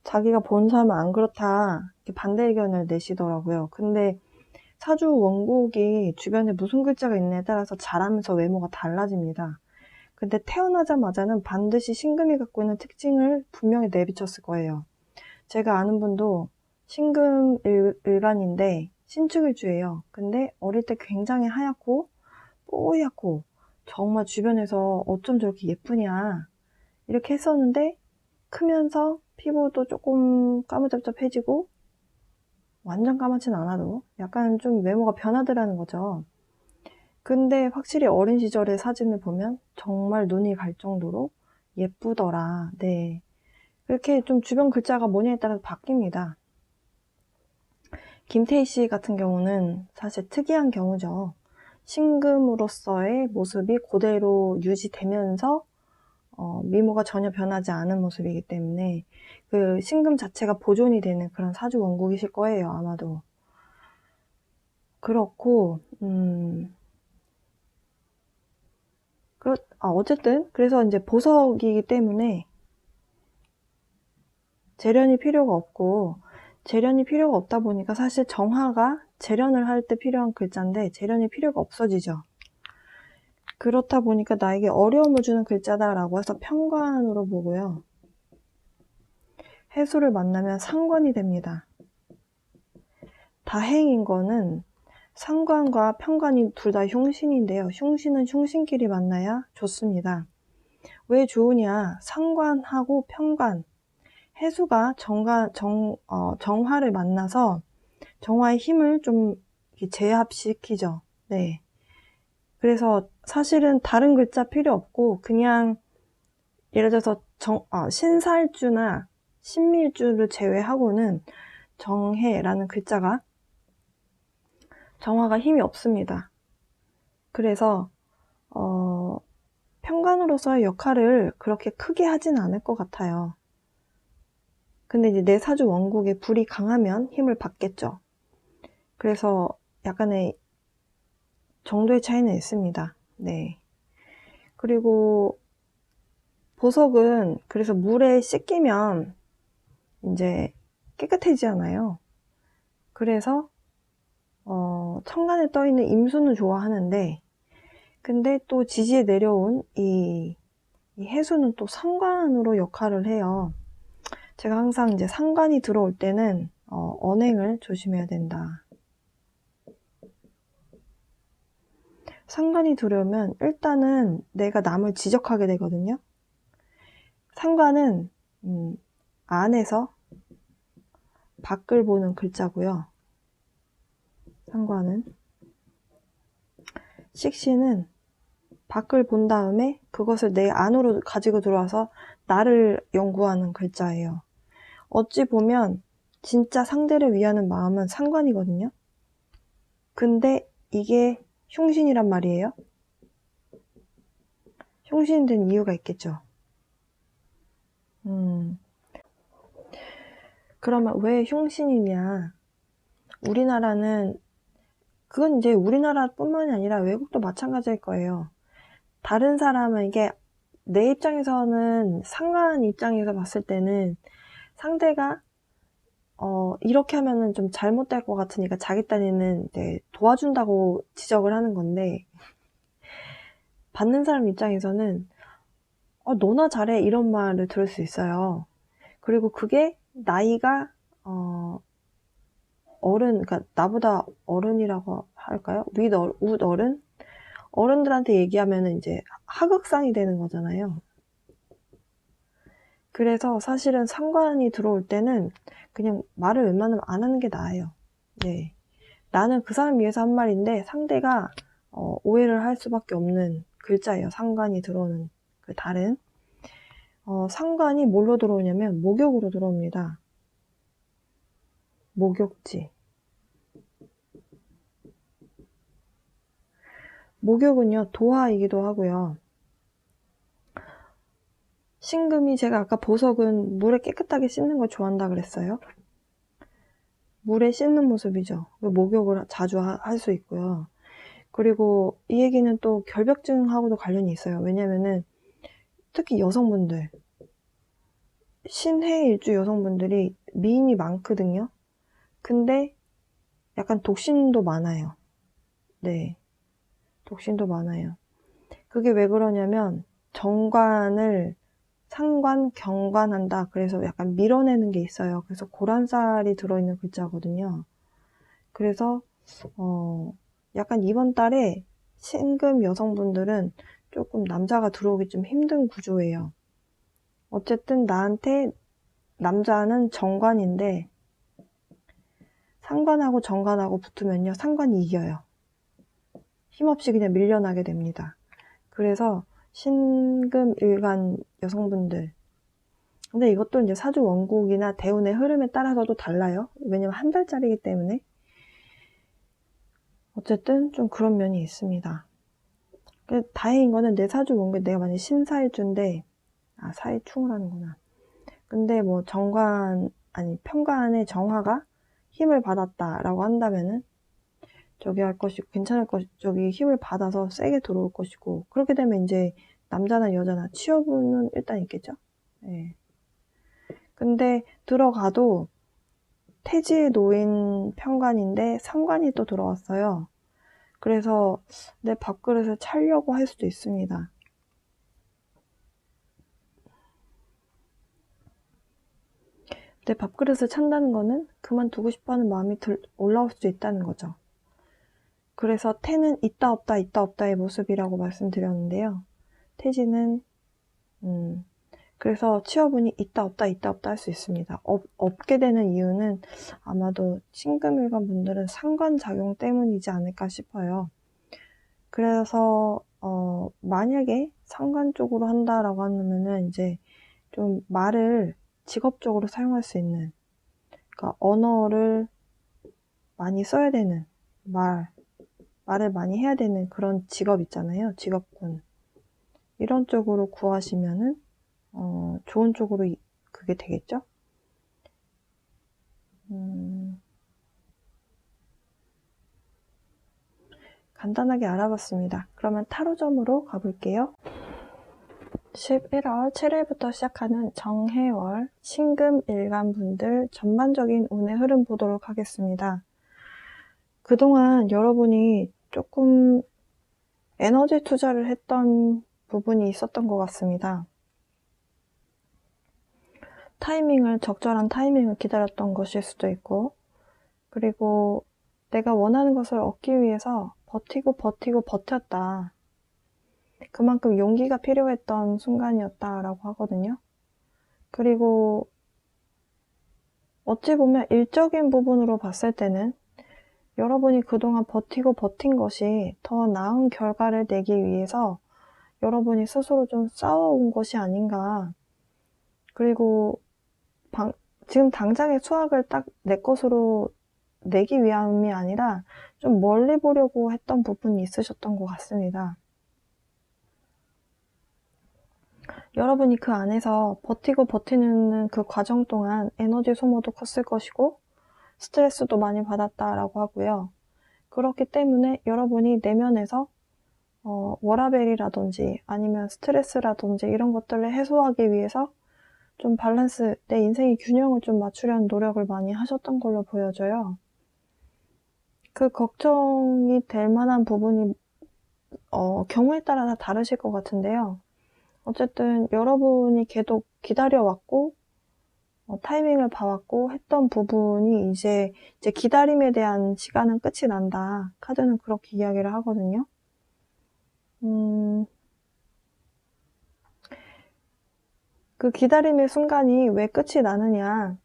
자기가 본 사람은 안 그렇다 이렇게 반대 의견을 내시더라고요. 근데 사주 원국이 주변에 무슨 글자가 있냐에 따라서 자라면서 외모가 달라집니다. 근데 태어나자마자는 반드시 신금이 갖고 있는 특징을 분명히 내비쳤을 거예요. 제가 아는 분도 신금 일간인데 신축일주예요. 근데 어릴 때 굉장히 하얗고 뽀얗고 정말 주변에서 어쩜 저렇게 예쁘냐 이렇게 했었는데 크면서 피부도 조금 까무잡잡해지고 완전 까맣진 않아도 약간 좀 외모가 변하더라는 거죠. 근데 확실히 어린 시절의 사진을 보면 정말 눈이 갈 정도로 예쁘더라. 네. 이렇게 좀 주변 글자가 뭐냐에 따라서 바뀝니다. 김태희 씨 같은 경우는 사실 특이한 경우죠. 신금으로서의 모습이 그대로 유지되면서 미모가 전혀 변하지 않은 모습이기 때문에 그 신금 자체가 보존이 되는 그런 사주 원국이실 거예요. 아마도. 그렇고 어쨌든 그래서 이제 보석이기 때문에 재련이 필요가 없고, 재련이 필요가 없다 보니까 사실 정화가 재련을 할 때 필요한 글자인데 재련이 필요가 없어지죠. 그렇다 보니까 나에게 어려움을 주는 글자다라고 해서 편관으로 보고요. 해수를 만나면 상관이 됩니다. 다행인 거는 상관과 편관이 둘 다 흉신인데요. 흉신은 흉신끼리 만나야 좋습니다. 왜 좋으냐? 상관하고 편관, 해수가 정화를 만나서 정화의 힘을 좀 제압시키죠. 네. 그래서 사실은 다른 글자 필요 없고 그냥 예를 들어서 신살주나 신밀주를 제외하고는 정해라는 글자가 정화가 힘이 없습니다. 그래서 편관으로서의 역할을 그렇게 크게 하진 않을 것 같아요. 근데 이제 내 사주 원국에 불이 강하면 힘을 받겠죠. 그래서 약간의 정도의 차이는 있습니다. 네. 그리고 보석은 그래서 물에 씻기면 이제 깨끗해지잖아요. 그래서 천간에 떠있는 임수는 좋아하는데, 근데 또 지지에 내려온 이 해수는 또 상관으로 역할을 해요. 제가 항상 이제 상관이 들어올 때는 언행을 조심해야 된다. 상관이 들어오면 일단은 내가 남을 지적하게 되거든요. 상관은 안에서 밖을 보는 글자고요. 상관은 식신은 밖을 본 다음에 그것을 내 안으로 가지고 들어와서 나를 연구하는 글자예요. 어찌 보면 진짜 상대를 위하는 마음은 상관이거든요. 근데 이게 흉신이란 말이에요. 흉신이 된 이유가 있겠죠. 그러면 왜 흉신이냐? 우리나라는 그건 이제 우리나라뿐만이 아니라 외국도 마찬가지일 거예요. 다른 사람에게 내 입장에서는 상관 입장에서 봤을 때는 상대가 이렇게 하면은 좀 잘못될 것 같으니까 자기 딴에는 이제 도와준다고 지적을 하는 건데, 받는 사람 입장에서는 너나 잘해 이런 말을 들을 수 있어요. 그리고 그게 나이가 어른, 그러니까 나보다 어른이라고 할까요? 윗 어른? 어른들한테 얘기하면은 이제 하극상이 되는 거잖아요. 그래서 사실은 상관이 들어올 때는 그냥 말을 웬만하면 안 하는 게 나아요. 네. 나는 그 사람 위해서 한 말인데 상대가 오해를 할 수밖에 없는 글자예요. 상관이 들어오는 그 달은. 상관이 뭘로 들어오냐면 목욕으로 들어옵니다. 목욕지. 목욕은요, 도화이기도 하고요. 신금이 제가 아까 보석은 물에 깨끗하게 씻는 걸 좋아한다 그랬어요. 물에 씻는 모습이죠. 목욕을 자주 할 수 있고요. 그리고 이 얘기는 또 결벽증하고도 관련이 있어요. 왜냐면은 특히 여성분들, 신해 일주 여성분들이 미인이 많거든요. 근데 약간 독신도 많아요. 네. 독신도 많아요. 그게 왜 그러냐면 정관을 상관, 경관한다. 그래서 약간 밀어내는 게 있어요. 그래서 고란살이 들어있는 글자거든요. 그래서 약간 이번 달에 신금 여성분들은 조금 남자가 들어오기 좀 힘든 구조예요. 어쨌든 나한테 남자는 정관인데 상관하고 정관하고 붙으면요, 상관이 이겨요. 힘없이 그냥 밀려나게 됩니다. 그래서 신금 일간 여성분들, 근데 이것도 이제 사주 원국이나 대운의 흐름에 따라서도 달라요. 왜냐면 한 달짜리이기 때문에. 어쨌든 좀 그런 면이 있습니다. 다행인 거는 내 사주 원국에 내가 만약에 신사일주인데, 사일충을 하는구나. 근데 뭐 편관의 정화가 힘을 받았다라고 한다면은 저기 할 것이고, 괜찮을 것이, 저기 힘을 받아서 세게 들어올 것이고, 그렇게 되면 이제 남자나 여자나 취업은 일단 있겠죠? 예. 근데 들어가도 태지에 놓인 편관인데 상관이 또 들어왔어요. 그래서 내 밥그릇을 차려고 할 수도 있습니다. 내 밥그릇을 찬다는 거는 그만두고 싶어하는 마음이 올라올 수도 있다는 거죠. 그래서 태는 있다 없다 있다 없다의 모습이라고 말씀드렸는데요. 태지는 그래서 취업운이 있다 없다 있다 없다 할 수 있습니다. 없게 되는 이유는 아마도 신금일간 분들은 상관작용 때문이지 않을까 싶어요. 그래서 만약에 상관 쪽으로 한다라고 하면은 이제 좀 말을 직업적으로 사용할 수 있는, 그러니까 언어를 많이 써야 되는, 말을 많이 해야 되는 그런 직업 있잖아요. 직업군. 이런 쪽으로 구하시면은 좋은 쪽으로 그게 되겠죠? 간단하게 알아봤습니다. 그러면 타로점으로 가볼게요. 11월 7일부터 시작하는 정해월 신금일간 분들 전반적인 운의 흐름 보도록 하겠습니다. 그동안 여러분이 조금 에너지 투자를 했던 부분이 있었던 것 같습니다. 적절한 타이밍을 기다렸던 것일 수도 있고, 그리고 내가 원하는 것을 얻기 위해서 버티고 버텼다. 그만큼 용기가 필요했던 순간이었다라고 하거든요. 그리고 어찌 보면 일적인 부분으로 봤을 때는 여러분이 그동안 버티고 버틴 것이 더 나은 결과를 내기 위해서 여러분이 스스로 좀 싸워온 것이 아닌가. 그리고 지금 당장의 수확을 딱 내 것으로 내기 위함이 아니라 좀 멀리 보려고 했던 부분이 있으셨던 것 같습니다. 여러분이 그 안에서 버티고 버티는 그 과정 동안 에너지 소모도 컸을 것이고 스트레스도 많이 받았다라고 하고요. 그렇기 때문에 여러분이 내면에서 워라밸이라든지 아니면 스트레스라든지 이런 것들을 해소하기 위해서 좀 밸런스, 내 인생의 균형을 좀 맞추려는 노력을 많이 하셨던 걸로 보여져요. 그 걱정이 될 만한 부분이 경우에 따라 다 다르실 것 같은데요. 어쨌든 여러분이 계속 기다려왔고 타이밍을 봐왔고 했던 부분이 이제 기다림에 대한 시간은 끝이 난다. 카드는 그렇게 이야기를 하거든요. 그 기다림의 순간이 왜 끝이 나느냐.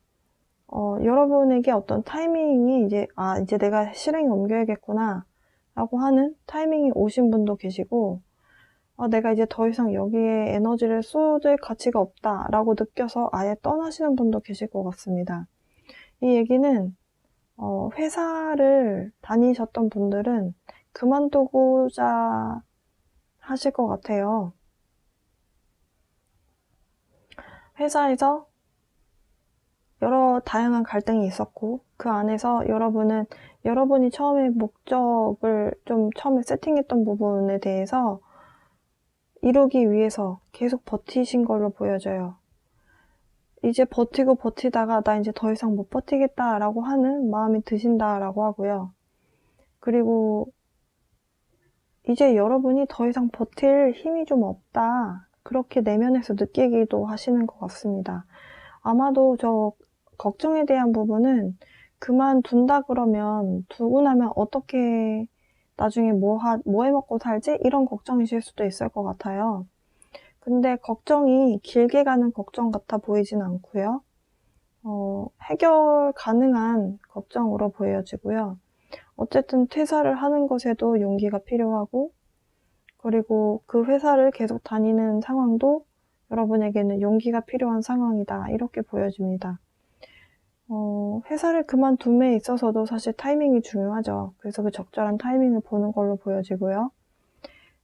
여러분에게 어떤 타이밍이 이제 내가 실행에 옮겨야겠구나 라고 하는 타이밍이 오신 분도 계시고, 내가 이제 더 이상 여기에 에너지를 쏟을 가치가 없다 라고 느껴서 아예 떠나시는 분도 계실 것 같습니다. 이 얘기는 회사를 다니셨던 분들은 그만두고자 하실 것 같아요. 회사에서 여러 다양한 갈등이 있었고 그 안에서 여러분이 처음에 목적을 좀 처음에 세팅했던 부분에 대해서 이루기 위해서 계속 버티신 걸로 보여져요. 이제 버티고 버티다가 나 이제 더 이상 못 버티겠다라고 하는 마음이 드신다라고 하고요. 그리고 이제 여러분이 더 이상 버틸 힘이 좀 없다. 그렇게 내면에서 느끼기도 하시는 것 같습니다. 아마도 저 걱정에 대한 부분은 그만둔다 그러면 두고 나면 어떻게 나중에 뭐 해먹고 살지? 이런 걱정이실 수도 있을 것 같아요. 근데 걱정이 길게 가는 걱정 같아 보이진 않고요. 해결 가능한 걱정으로 보여지고요. 어쨌든 퇴사를 하는 것에도 용기가 필요하고, 그리고 그 회사를 계속 다니는 상황도 여러분에게는 용기가 필요한 상황이다. 이렇게 보여집니다. 회사를 그만둠에 있어서도 사실 타이밍이 중요하죠. 그래서 그 적절한 타이밍을 보는 걸로 보여지고요.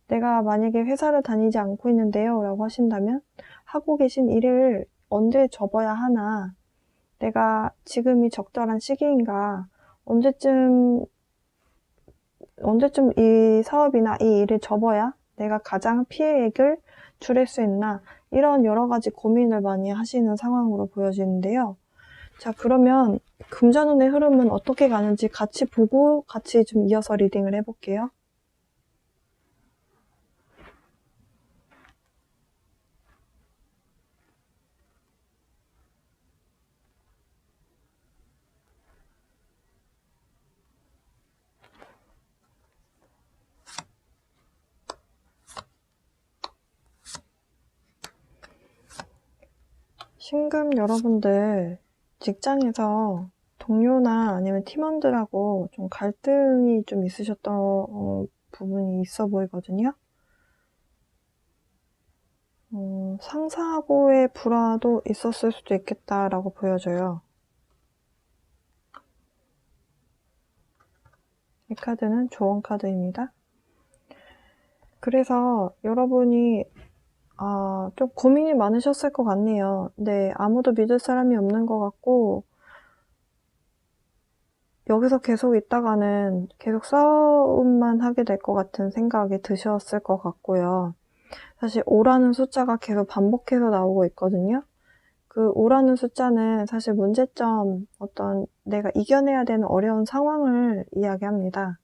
내가 만약에 회사를 다니지 않고 있는데요 라고 하신다면 하고 계신 일을 언제 접어야 하나, 내가 지금이 적절한 시기인가, 언제쯤 언제쯤 이 사업이나 이 일을 접어야 내가 가장 피해액을 줄일 수 있나, 이런 여러 가지 고민을 많이 하시는 상황으로 보여지는데요. 자, 그러면 금전운의 흐름은 어떻게 가는지 같이 보고 같이 좀 이어서 리딩을 해볼게요. 신금 여러분들, 직장에서 동료나 아니면 팀원들하고 좀 갈등이 좀 있으셨던 부분이 있어 보이거든요. 상사하고의 불화도 있었을 수도 있겠다라고 보여져요. 이 카드는 조언 카드입니다. 그래서 여러분이 좀 고민이 많으셨을 것 같네요. 네, 아무도 믿을 사람이 없는 것 같고, 여기서 계속 있다가는 계속 싸움만 하게 될 것 같은 생각이 드셨을 것 같고요. 사실 5라는 숫자가 계속 반복해서 나오고 있거든요. 그 5라는 숫자는 사실 문제점, 어떤 내가 이겨내야 되는 어려운 상황을 이야기합니다.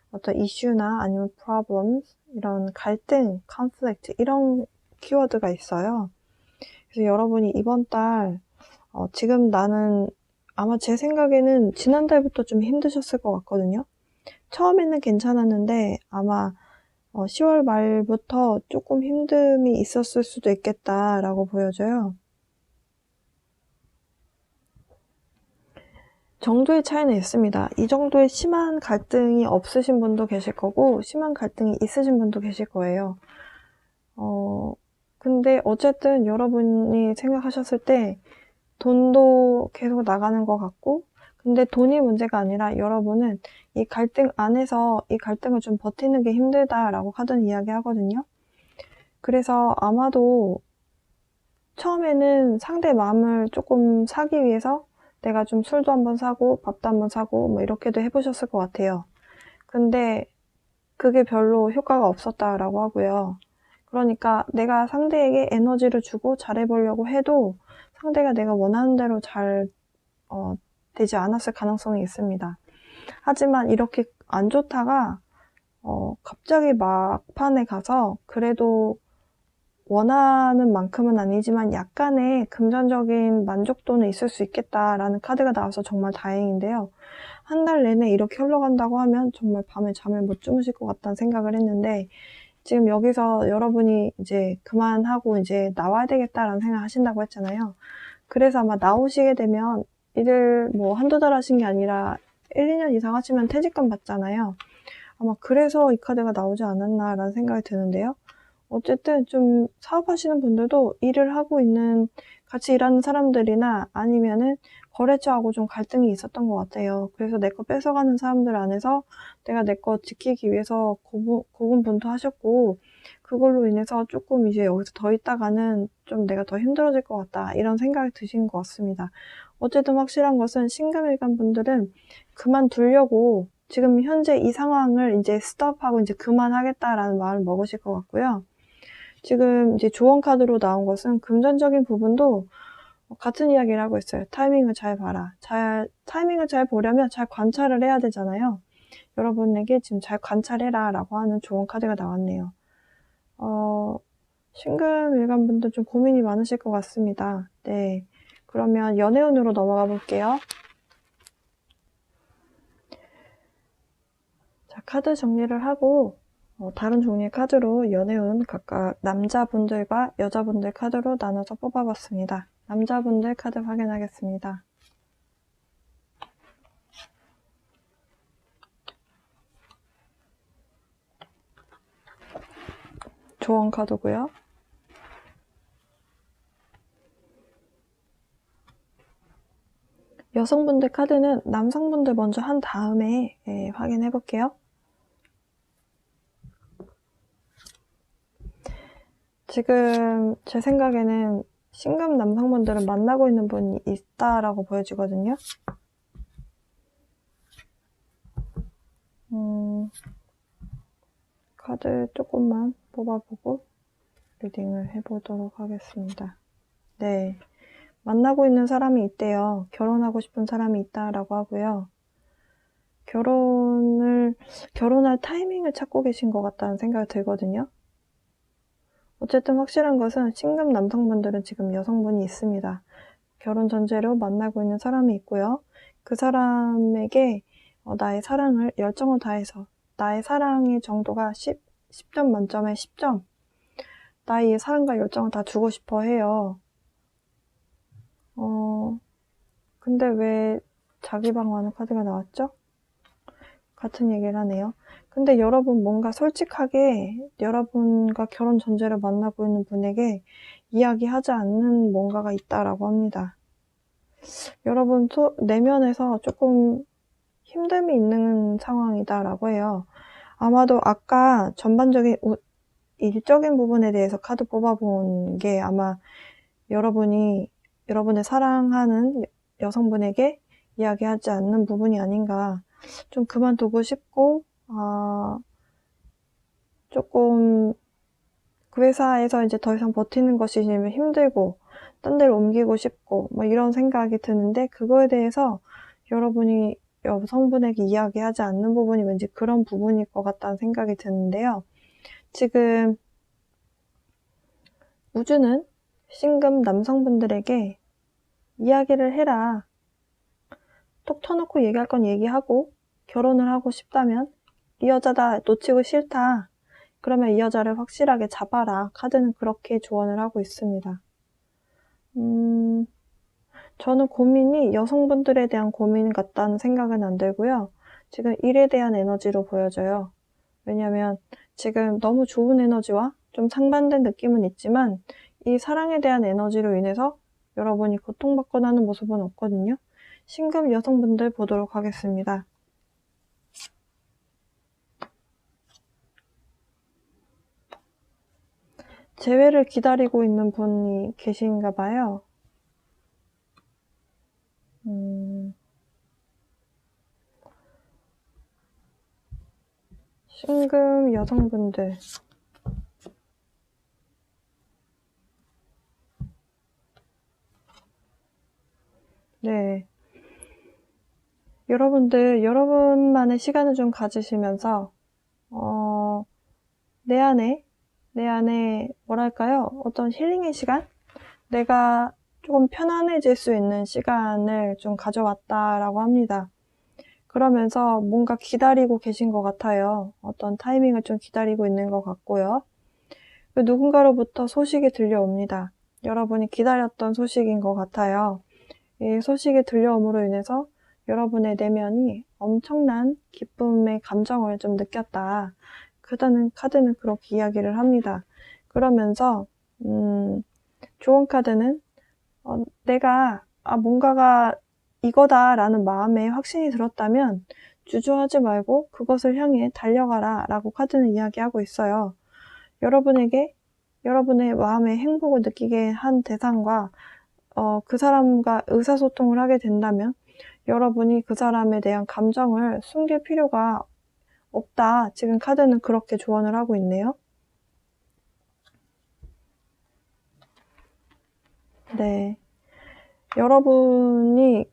어떤 이슈나 아니면 problems, 이런 갈등, conflict, 이런 키워드가 있어요. 그래서 여러분이 이번 달 지금 나는 아마 제 생각에는 지난달부터 좀 힘드셨을 것 같거든요. 처음에는 괜찮았는데 아마 10월 말부터 조금 힘듦이 있었을 수도 있겠다라고 보여져요. 정도의 차이는 있습니다. 이 정도의 심한 갈등이 없으신 분도 계실 거고 심한 갈등이 있으신 분도 계실 거예요. 근데 어쨌든 여러분이 생각하셨을 때 돈도 계속 나가는 것 같고, 근데 돈이 문제가 아니라 여러분은 이 갈등 안에서 이 갈등을 좀 버티는 게 힘들다라고 카드는 이야기하거든요. 그래서 아마도 처음에는 상대 마음을 조금 사기 위해서 내가 좀 술도 한번 사고 밥도 한번 사고 뭐 이렇게도 해보셨을 것 같아요. 근데 그게 별로 효과가 없었다라고 하고요. 그러니까 내가 상대에게 에너지를 주고 잘해보려고 해도 상대가 내가 원하는 대로 잘 되지 않았을 가능성이 있습니다. 하지만 이렇게 안 좋다가 갑자기 막판에 가서 그래도 원하는 만큼은 아니지만 약간의 금전적인 만족도는 있을 수 있겠다라는 카드가 나와서 정말 다행인데요. 한 달 내내 이렇게 흘러간다고 하면 정말 밤에 잠을 못 주무실 것 같다는 생각을 했는데, 지금 여기서 여러분이 이제 그만하고 이제 나와야 되겠다라는 생각 하신다고 했잖아요. 그래서 아마 나오시게 되면 일을 뭐 한두 달 하신 게 아니라 1, 2년 이상 하시면 퇴직금 받잖아요. 아마 그래서 이 카드가 나오지 않았나라는 생각이 드는데요. 어쨌든 좀 사업하시는 분들도 일을 하고 있는, 같이 일하는 사람들이나 아니면은 거래처하고 좀 갈등이 있었던 것 같아요. 그래서 내 거 뺏어가는 사람들 안에서 내가 내 거 지키기 위해서 고군분투하셨고, 그걸로 인해서 조금 이제 여기서 더 있다가는 좀 내가 더 힘들어질 것 같다, 이런 생각이 드신 것 같습니다. 어쨌든 확실한 것은 신금일간 분들은 그만두려고 지금 현재 이 상황을 이제 스톱하고 이제 그만하겠다라는 마음을 먹으실 것 같고요. 지금 이제 조언 카드로 나온 것은 금전적인 부분도 같은 이야기를 하고 있어요. 타이밍을 잘 봐라. 타이밍을 잘 보려면 잘 관찰을 해야 되잖아요. 여러분에게 지금 잘 관찰해라 라고 하는 조언 카드가 나왔네요. 신금 일간 분들 좀 고민이 많으실 것 같습니다. 네. 그러면 연애운으로 넘어가 볼게요. 자, 카드 정리를 하고 다른 종류의 카드로 연애운 각각 남자분들과 여자분들 카드로 나눠서 뽑아봤습니다. 남자분들 카드 확인하겠습니다. 조언 카드고요. 여성분들 카드는 남성분들 먼저 한 다음에 확인해 볼게요. 지금 제 생각에는 신금 남성분들은 만나고 있는 분이 있다라고 보여지거든요. 카드 조금만 뽑아보고 리딩을 해보도록 하겠습니다. 네, 만나고 있는 사람이 있대요. 결혼하고 싶은 사람이 있다라고 하고요. 결혼할 타이밍을 찾고 계신 것 같다는 생각이 들거든요. 어쨌든 확실한 것은 싱글 남성분들은 지금 여성분이 있습니다. 결혼 전제로 만나고 있는 사람이 있고요. 그 사람에게 나의 사랑을 열정을 다해서 나의 사랑의 정도가 10점 만점에 10점 나의 사랑과 열정을 다 주고 싶어 해요. 근데 왜 자기 방어하는 카드가 나왔죠? 같은 얘기를 하네요. 근데 여러분 뭔가 솔직하게 여러분과 결혼 전제를 만나고 있는 분에게 이야기하지 않는 뭔가가 있다라고 합니다. 여러분 내면에서 조금 힘듦이 있는 상황이다라고 해요. 아마도 아까 전반적인 일적인 부분에 대해서 카드 뽑아본 게 아마 여러분의 사랑하는 여성분에게 이야기하지 않는 부분이 아닌가. 좀 그만두고 싶고 조금 그 회사에서 이제 더 이상 버티는 것이 힘들고 딴 데로 옮기고 싶고 뭐 이런 생각이 드는데 그거에 대해서 여러분이 여성분에게 이야기하지 않는 부분이 왠지 그런 부분일 것 같다는 생각이 드는데요. 지금 우주는 싱글 남성분들에게 이야기를 해라. 톡 터놓고 얘기할 건 얘기하고 결혼을 하고 싶다면 이 여자다 놓치고 싫다. 그러면 이 여자를 확실하게 잡아라. 카드는 그렇게 조언을 하고 있습니다. 저는 고민이 여성분들에 대한 고민 같다는 생각은 안 들고요. 지금 일에 대한 에너지로 보여져요. 왜냐면 지금 너무 좋은 에너지와 좀 상반된 느낌은 있지만 이 사랑에 대한 에너지로 인해서 여러분이 고통받거나 하는 모습은 없거든요. 싱글 여성분들 보도록 하겠습니다. 재회를 기다리고 있는 분이 계신가 봐요. 싱글 여성분들. 네. 여러분만의 시간을 좀 가지시면서, 내 안에, 뭐랄까요? 어떤 힐링의 시간? 내가 조금 편안해질 수 있는 시간을 좀 가져왔다라고 합니다. 그러면서 뭔가 기다리고 계신 것 같아요. 어떤 타이밍을 좀 기다리고 있는 것 같고요. 누군가로부터 소식이 들려옵니다. 여러분이 기다렸던 소식인 것 같아요. 이 소식이 들려옴으로 인해서 여러분의 내면이 엄청난 기쁨의 감정을 좀 느꼈다. 카드는 그렇게 이야기를 합니다. 그러면서 좋은 카드는 내가 뭔가가 이거다라는 마음에 확신이 들었다면 주저하지 말고 그것을 향해 달려가라 라고 카드는 이야기하고 있어요. 여러분의 마음에 행복을 느끼게 한 대상과 그 사람과 의사소통을 하게 된다면 여러분이 그 사람에 대한 감정을 숨길 필요가 없다. 지금 카드는 그렇게 조언을 하고 있네요. 네. 여러분이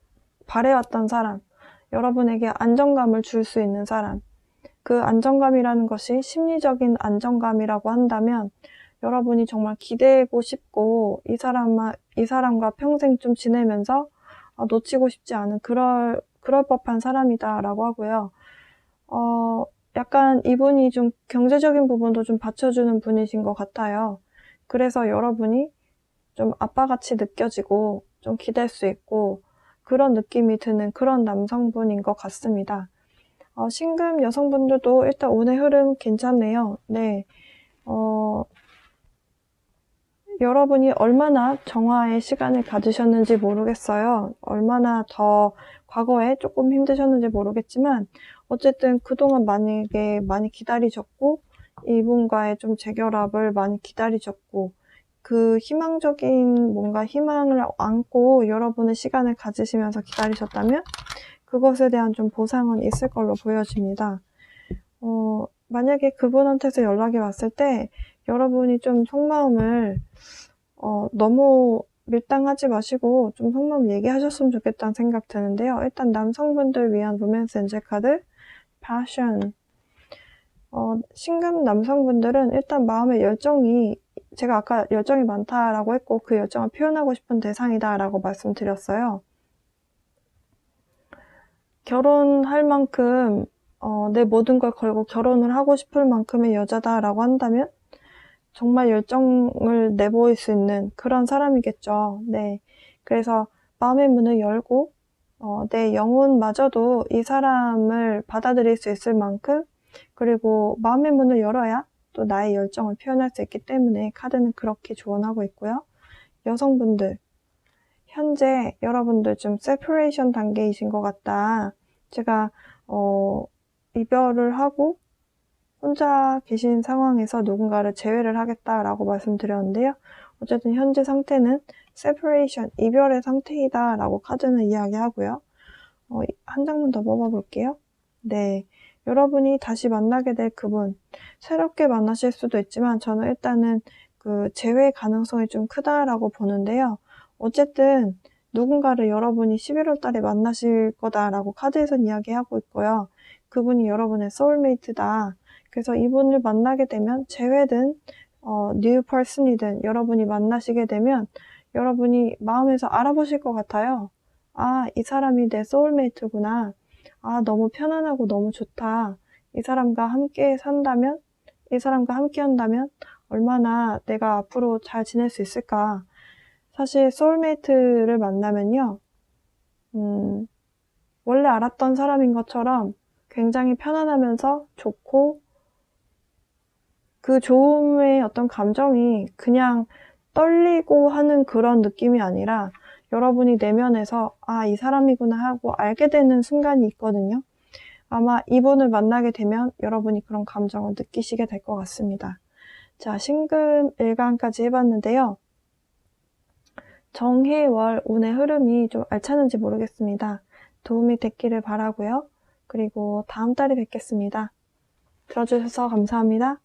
바래왔던 사람, 여러분에게 안정감을 줄 수 있는 사람, 그 안정감이라는 것이 심리적인 안정감이라고 한다면 여러분이 정말 기대고 싶고 이 사람과 평생 좀 지내면서 놓치고 싶지 않은 그럴 법한 사람이다라고 하고요. 약간 이분이 좀 경제적인 부분도 좀 받쳐주는 분이신 것 같아요. 그래서 여러분이 좀 아빠같이 느껴지고 좀 기댈 수 있고 그런 느낌이 드는 그런 남성분인 것 같습니다. 싱글 여성분들도 일단 오늘 흐름 괜찮네요. 네. 여러분이 얼마나 정화의 시간을 가지셨는지 모르겠어요. 얼마나 더 과거에 조금 힘드셨는지 모르겠지만 어쨌든 그동안 만약에 많이 기다리셨고 이분과의 좀 재결합을 많이 기다리셨고 그 희망적인 뭔가 희망을 안고 여러분의 시간을 가지시면서 기다리셨다면 그것에 대한 좀 보상은 있을 걸로 보여집니다. 만약에 그분한테서 연락이 왔을 때 여러분이 좀 속마음을 너무 밀당하지 마시고 좀 속마음 얘기하셨으면 좋겠다는 생각 드는데요. 일단 남성분들 위한 로맨스 엔젤 카드 passion. 신금 남성분들은 일단 마음의 열정이, 제가 아까 열정이 많다라고 했고 그 열정을 표현하고 싶은 대상이다라고 말씀드렸어요. 결혼할 만큼 내 모든 걸 걸고 결혼을 하고 싶을 만큼의 여자다라고 한다면 정말 열정을 내보일 수 있는 그런 사람이겠죠. 네. 그래서 마음의 문을 열고 내 영혼마저도 이 사람을 받아들일 수 있을 만큼, 그리고 마음의 문을 열어야 또 나의 열정을 표현할 수 있기 때문에 카드는 그렇게 조언하고 있고요. 여성분들, 현재 여러분들 좀 세퍼레이션 단계이신 것 같다. 제가 이별을 하고 혼자 계신 상황에서 누군가를 제외를 하겠다라고 말씀드렸는데요. 어쨌든 현재 상태는 separation, 이별의 상태이다 라고 카드는 이야기하고요. 한 장만 더 뽑아볼게요. 네, 여러분이 다시 만나게 될 그분, 새롭게 만나실 수도 있지만 저는 일단은 그 재회 가능성이 좀 크다라고 보는데요. 어쨌든 누군가를 여러분이 11월 달에 만나실 거다라고 카드에선 이야기하고 있고요. 그분이 여러분의 소울메이트다. 그래서 이분을 만나게 되면 재회든 new person이든 여러분이 만나시게 되면 여러분이 마음에서 알아보실 것 같아요. 아, 이 사람이 내 소울메이트구나. 아, 너무 편안하고 너무 좋다. 이 사람과 함께 산다면, 이 사람과 함께 한다면 얼마나 내가 앞으로 잘 지낼 수 있을까. 사실 소울메이트를 만나면요, 원래 알았던 사람인 것처럼 굉장히 편안하면서 좋고, 그 좋음의 어떤 감정이 그냥 떨리고 하는 그런 느낌이 아니라 여러분이 내면에서 아, 이 사람이구나 하고 알게 되는 순간이 있거든요. 아마 이분을 만나게 되면 여러분이 그런 감정을 느끼시게 될 것 같습니다. 자, 신금 일간까지 해봤는데요. 정해월 운의 흐름이 좀 알차는지 모르겠습니다. 도움이 됐기를 바라고요. 그리고 다음 달에 뵙겠습니다. 들어주셔서 감사합니다.